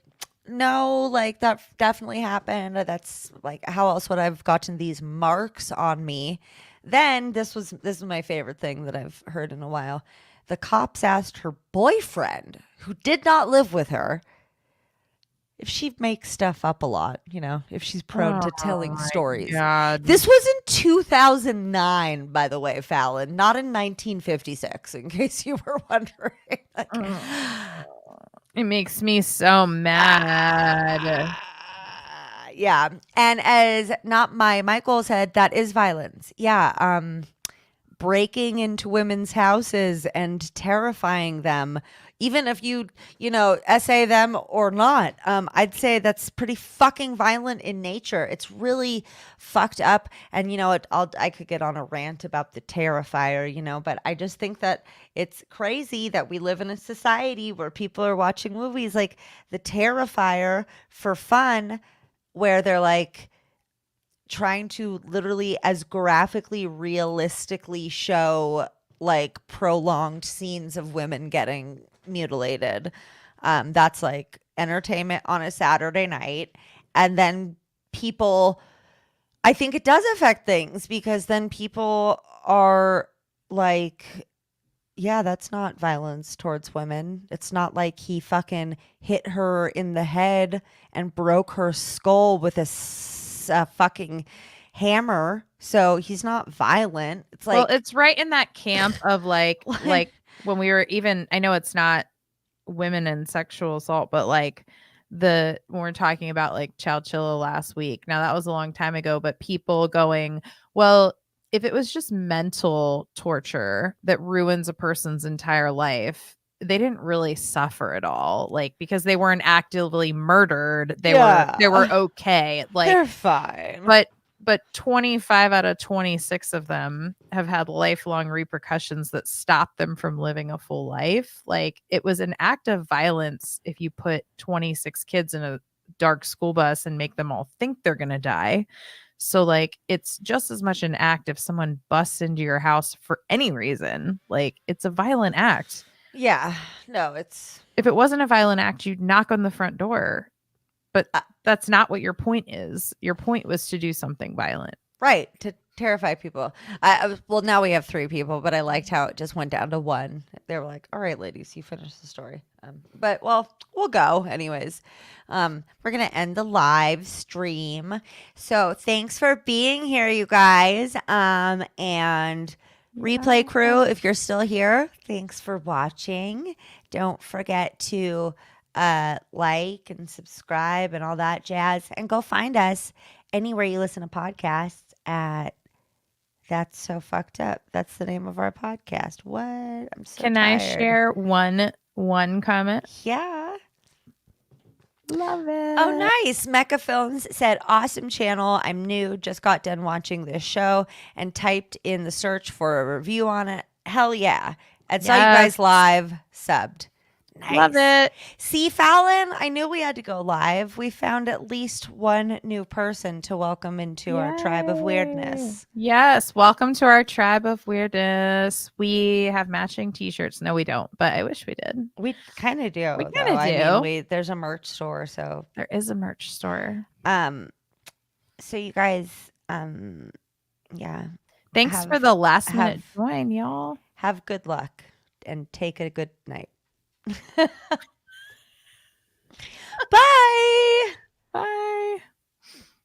"No, like that definitely happened. That's like, how else would I have gotten these marks on me?" Then this is my favorite thing that I've heard in a while. The cops asked her boyfriend, who did not live with her, if she makes stuff up a lot, if she's prone
oh
to telling
my
stories.
God.
This was in 2009, by the way, Fallon, not in 1956, in case you were wondering. Like,
It makes me so mad.
yeah. And as not my Michael said, that is violence. Yeah. Breaking into women's houses and terrifying them, even if essay them or not. I'd say that's pretty fucking violent in nature. It's really fucked up. And I could get on a rant about the Terrifier, but I just think that it's crazy that we live in a society where people are watching movies like the Terrifier for fun, where they're like trying to literally as graphically realistically show like prolonged scenes of women getting mutilated. That's like entertainment on a Saturday night. And then people, I think it does affect things, because then people are like, yeah, that's not violence towards women. It's not like he fucking hit her in the head and broke her skull with a fucking hammer. So he's not violent. It's
Well,
like,
it's right in that camp of like when we were even, I know it's not women and sexual assault, but like when we're talking about like Chowchilla last week. Now that was a long time ago, but people going, well, if it was just mental torture that ruins a person's entire life, they didn't really suffer at all. Like, because they weren't actively murdered, they were
yeah,
okay. Like,
they're fine.
but 25 out of 26 of them have had lifelong repercussions that stop them from living a full life. Like, it was an act of violence if you put 26 kids in a dark school bus and make them all think they're going to die. So like, it's just as much an act if someone busts into your house for any reason. Like, it's a violent act.
Yeah, no, it's
If it wasn't a violent act, you'd knock on the front door. But that's not what your point is. Your point was to do something violent.
right, to terrify people. Well, now we have three people, but I liked how it just went down to one. They were like, "All right, ladies, you finish the story." But well, we'll go anyways. We're gonna end the live stream. So thanks for being here, you guys. And replay crew, if you're still here, thanks for watching. Don't forget to like and subscribe and all that jazz, and go find us anywhere you listen to podcasts at That's So Fucked Up. That's the name of our podcast. What? I'm so
Can I
tired.
share one comment?
Yeah.
Love it.
Oh, nice. Mecca Films said, "Awesome channel. I'm new. Just got done watching this show and typed in the search for a review on it. Hell yeah. And saw you guys
Yes.
live, subbed. Nice.
Love it.
See, Fallon, I knew we had to go live. We found at least one new person to welcome into our tribe of weirdness.
Yes. Welcome to our tribe of weirdness. We have matching t-shirts. No, we don't, but I wish we did.
We kind of do.
We
though.
kinda
I
do.
mean, there's a merch store, so
There is a merch store.
so you guys, yeah.
Thanks for the last minute join, y'all.
Have good luck and take a good night. Bye.